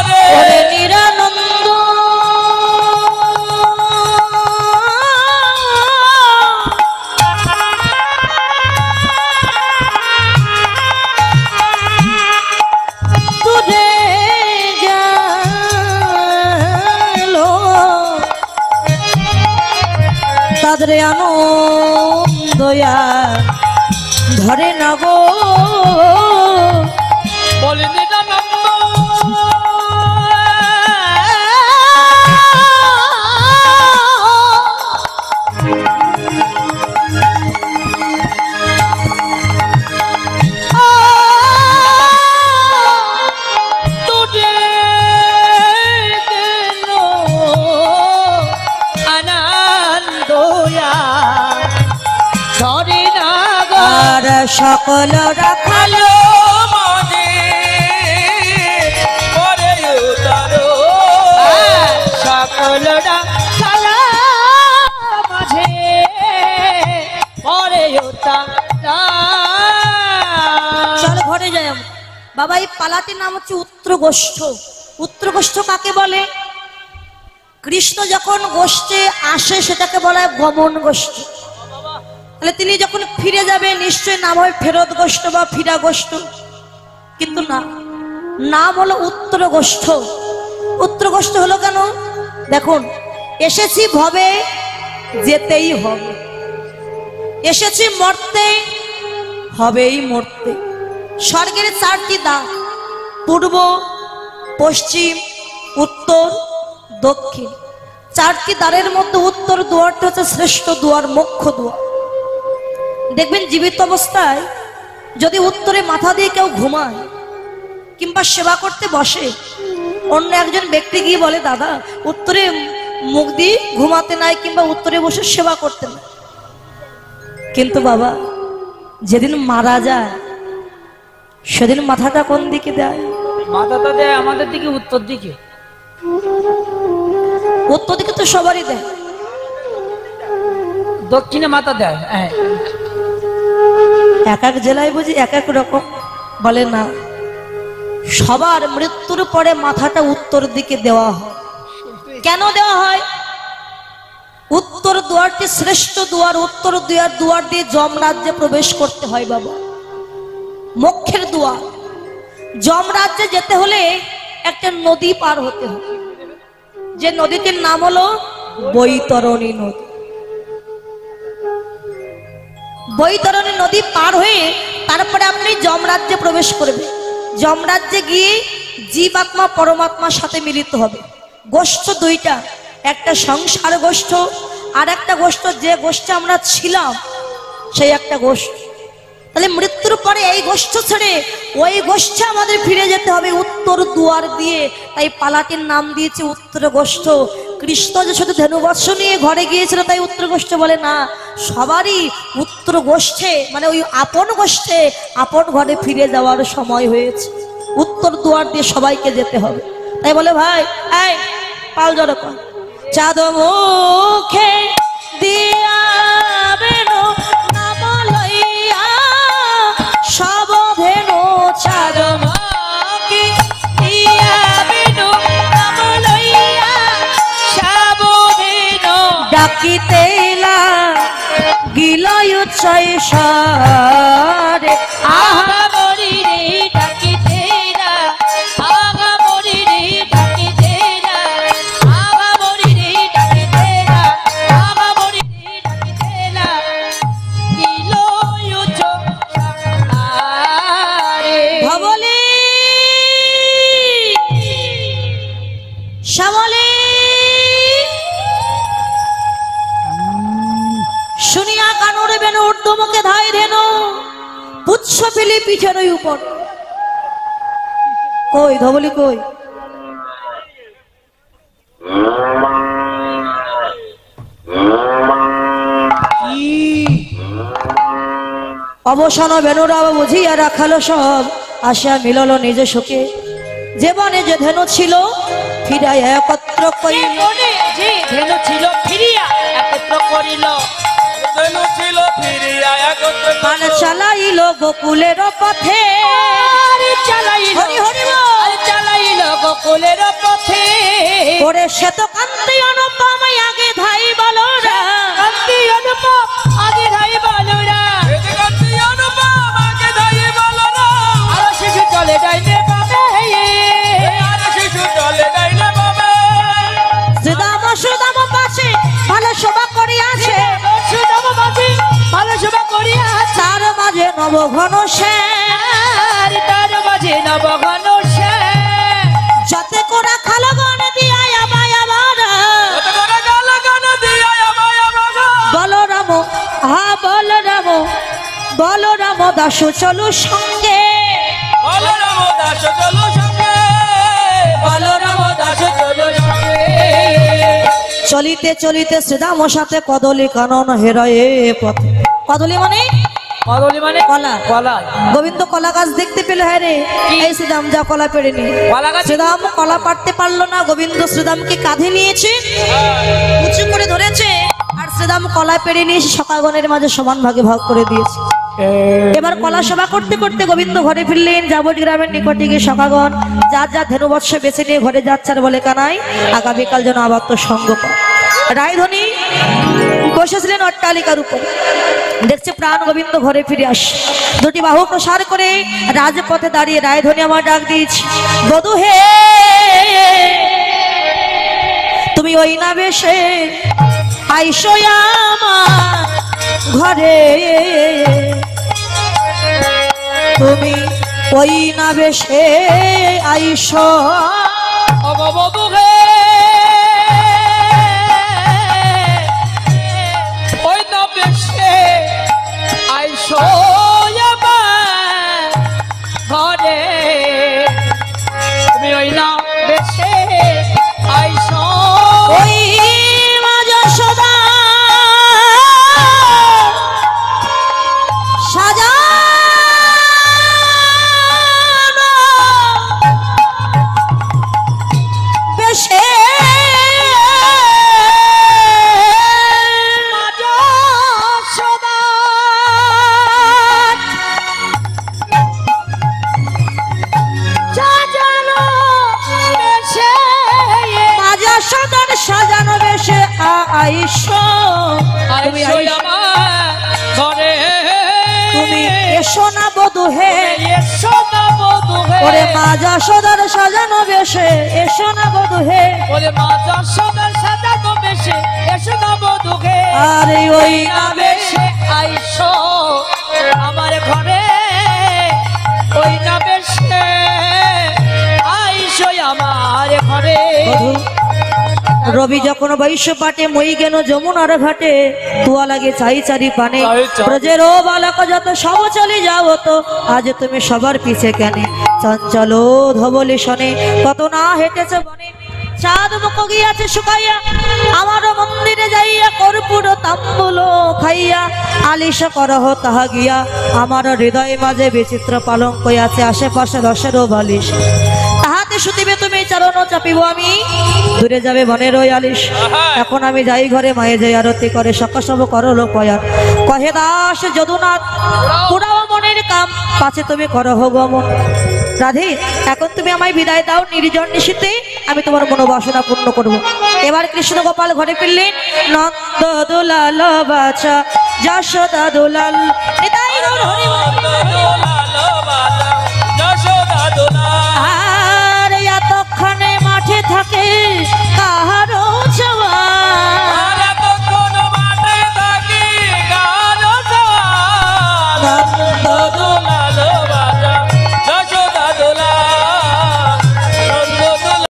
রে, ওরে নিরানন্দ তুরে গেল তাদের আনন্দ ধরে না গো, বলে নিরানন্দ তুরে গেল আনন্দ ধরে না গো, আর সকল রাখালো মাঝে পরে উতারো, সকলরা খেলা মাঝে যেও তারা। চল ঘরে যাই আমরা। বাবা এই পালাটির নাম হচ্ছে উত্তরগোষ্ঠ। উত্তরগোষ্ঠ কাকে বলে? কৃষ্ণ যখন গোষ্ঠে আসে সেটাকে বলা হয় গমন গোষ্ঠ। তাহলে তিনি যখন ফিরে যাবে নিশ্চয়ই নাম হয় ফেরত গোষ্ঠ বা ফিরা গোষ্ঠ, কিন্তু না, নাম হলো উত্তরগোষ্ঠ। উত্তরগোষ্ঠ হলো কেন? দেখুন, এসেছি ভবে যেতেই হবে, এসেছি মরতে হবেই মরতে। স্বর্গের চারটি দ্বার, পূর্ব, পশ্চিম, উত্তর, দক্ষিণ। চারটি দ্বারের মধ্যে উত্তর দুয়ারটা হচ্ছে শ্রেষ্ঠ দুয়ার, মুখ্য দুয়ার। দেখবেন জীবিত অবস্থায় যদি উত্তরে মাথা দিয়ে কেউ ঘুমায় কিংবা সেবা করতে বসে, অন্য একজন ব্যক্তি গিয়ে বলে দাদা উত্তরে মুখ দিয়ে ঘুমাতে নাই কিংবা উত্তরে বসে সেবা করতে নাই। কিন্তু বাবা যেদিন মারা যায় সেদিন মাথাটা কোন দিকে দেয়? মাথাটা দেয় আমাদের দিকে, উত্তর দিকে। উত্তর দিকে তো সবারই দেয়, দক্ষিণে মাথা দেয়। হ্যাঁ, এক এক জেলায় বুঝি এক এক রকম বলে না, সবার মৃত্যুর পরে মাথাটা উত্তর দিকে দেওয়া হয়। কেন দেওয়া হয়? উত্তর দুয়ারটি শ্রেষ্ঠ দুয়ার। উত্তর দুয়ার দিয়ে যমরাজ্যে প্রবেশ করতে হয় বাবা, মোক্ষের দুয়ার। যমরাজ্যে যেতে হলে একটা নদী পার হতে হয়, যে নদীটির নাম হলো বৈতরণী নদী। বৈতরণী নদী পার হয়ে তারপরে আপনি যমরাজ্যে প্রবেশ করবেন। যমরাজ্যে গিয়ে জীবাত্মা পরমাত্মার সাথে মিলিত হবে। গোষ্ঠ দুইটা, একটা সংসার গোষ্ঠ আর একটা গোষ্ঠ যে গোষ্ঠে আমরা ছিলাম সেই একটা গোষ্ঠ। তাহলে মৃত্যুর পরে এই গোষ্ঠ ছেড়ে ওই গোষ্ঠে আমাদের ফিরে যেতে হবে উত্তর দুয়ার দিয়ে। তাই পালাটির নাম দিয়েছে উত্তর গোষ্ঠ। কৃষ্ণ যে শুধু ধনুবর্ষ নিয়ে ঘরে গিয়েছিল তাই উত্তর গোষ্ঠ বলে না, সবারই উত্তর গোষ্ঠে মানে ওই আপন গোষ্ঠে আপন ঘরে ফিরে যাওয়ার সময় হয়েছে। উত্তর দুয়ার দিয়ে সবাইকে যেতে হবে। তাই বলে ভাই এই পাল জড়ো কর, চাঁদ মুখে দিয়া বেনো নাম লইয়া সবধেনো চাঁদ মুখে দিয়া বেনো নাম লইয়া সবধেনো ডাকিতেলা গিলয় উচ্চয় সারে আহা মরি রে ডাকিতেরা, আহা মরি রে ডাকিতেরা, আহা মরি রে ডাকিতেরা, আহা মরি রে ডাকিতেরা, কিলো ইউচো আরে ধবলি শ্যামলি শুনিয়া কানুর বেনু ঊর্ধ্বমুখে ধাই ধেনু পুচ্ছ ফেলি পিঠের উপর। কই ধবলি কই? অবসান বেনুরা বুঝিয়া রাখালো সব, আসিয়া মিলল নিজ সুখে। জীবনে যে ধেনু ছিল ফিরাই একত্র করি। মনে যে ধেনু ছিল ফিরিয়া একত্র করিল, ধেনু ছিল ফিরিয়া একত্র কান চালাইল গোকুলের পথে। আরে চালাইল হরি হরি বল। আরে চালাইল গোকুলের পথে, ওরে শ্বেত কান্তি অনুপম আগে ধাই বলরা। কান্তি অনুপম আগে ধাই বলরা, এদিকে অনুপম আগে ধাই বলরা। আর শিশু চলে যাইতে পাবে, আর শিশু চলে যাইলে পাবে। শ্রীদাম সুদাম পাশে ভালো শোভা করিয়াছে, সুদাম মাঝি ভালো শোভা করিয়া তার মাঝে নবঘন শ্যাম। তার মাঝে নবঘন শ্যাম, যাতে কোরা খালো গণ দিয়া আমায় আবার। কত করে গাল গান দিয়া আমায় আমাগো। বলরাম হা বলরাম, বলরাম দাস চলু সঙ্গে। বলরাম দাস চলো সঙ্গে, বলরাম দাস চলো সঙ্গে। চলিতে চলিতে শ্রীদাম সাথে কদলি কানন হেরায়ে পথে। কদলি মানে কদলি মানে কলা। কলা। গোবিন্দ কলা গাছ দেখতে পেলে হ্যাঁ রে এই শ্রীদাম যা কলা পেড়েনি। কলা গাছ শ্রীদাম কলা পাড়তে পারলো না, গোবিন্দ শ্রীদামকে কাঁধে নিয়েছে, উঁচু করে ধরেছে, আর শ্রীরাম কলা পেড়ে নিয়ে এসে সখাগণের মাঝে সমান ভাগে ভাগ করে দিয়েছে। এবার কলা সভা করতে করতে গোবিন্দ ঘরে ফিরলেন। যাবট গ্রামের নিকটে গিয়ে সখাগণ যার যা ধেনুবৎস বেছে নিয়ে ঘরে যাচ্ছে আর বলে, কানাই আগামীকাল যেন আবার তো সঙ্গ কর। রায়ধনী বসেছিলেন অট্টালিকার উপর, দেখছে প্রাণ গোবিন্দ ঘরে ফিরে আসে। দুটি বাহু প্রসার করে রাজপথে দাঁড়িয়ে রায়ধনী আমার ডাক দিয়েছে, বধূ হে তুমি ওই না বেশে আইসো আমার ঘরে, তুমি ওই না বেশে আইসো অগবধূ হে ওই না বেশে আইসো আমার ঘরে, তুমি ওই না বেশে আইসো ওই মা যশোদা সাজানো বেশে মা যশোদা সাজানো বেশে মা যশোদার সাজানো বেশে আইসো তুমি আইসো আইসো, আমার ঘরে, তুমি এসো না বধূ হে, এসো না বধূ হে, ওরে মা যশোদার সাজানো বেশে এসো না বধূ হে, ওরে মা যশোদার সাজানো বেশে এসো না বধূ হে, আরে ওই না বেশে আইসো আমার ঘরে, ওই না বেশে আইসো আমার ঘরে। বধূ, রবি যখন বৈশ্য পাটে মই গেন যমুনার ঘাটে, তুয়া লাগে চাই চারি পানে, ব্রজের ও বালক যত সব চলে যাও তো, আজ তুমি সবার পিছে কেন, চঞ্চল ধবলে শনে কত না হেঁটেছে বনে, চাঁদ মুখ গিয়াছে শুকাইয়া আমার মন্দিরে যাইয়া কর্পূর তাম্বুল খাইয়া, আলিশ করহ তাহা গিয়া আমার হৃদয় মাঝে বিচিত্র পালঙ্ক আছে, আশেপাশে রসেরও বালিশ, তাহাতে শুতিবে তুমি চরণ চাপিব আমি, দূরে যাবে বনের ওই আলিশ, এখন আমি যাই ঘরে মায়ে যাই আরতি করে সকাশব করলো পয়ার, কহে দাস যদুনাথ পুরাও মনের কাম, পাছে তুমি করহ গমন। রাধে, এখন তুমি আমায় বিদায় দাও, নির্জন নিশীতে আমি তোমার মনোবাসনা পূর্ণ করব। এবার কৃষ্ণ গোপাল ঘরে ফিরলেন। নন্দ দুলাল বাছা যশোদা দুলাল নিতাই গৌর হরি বল।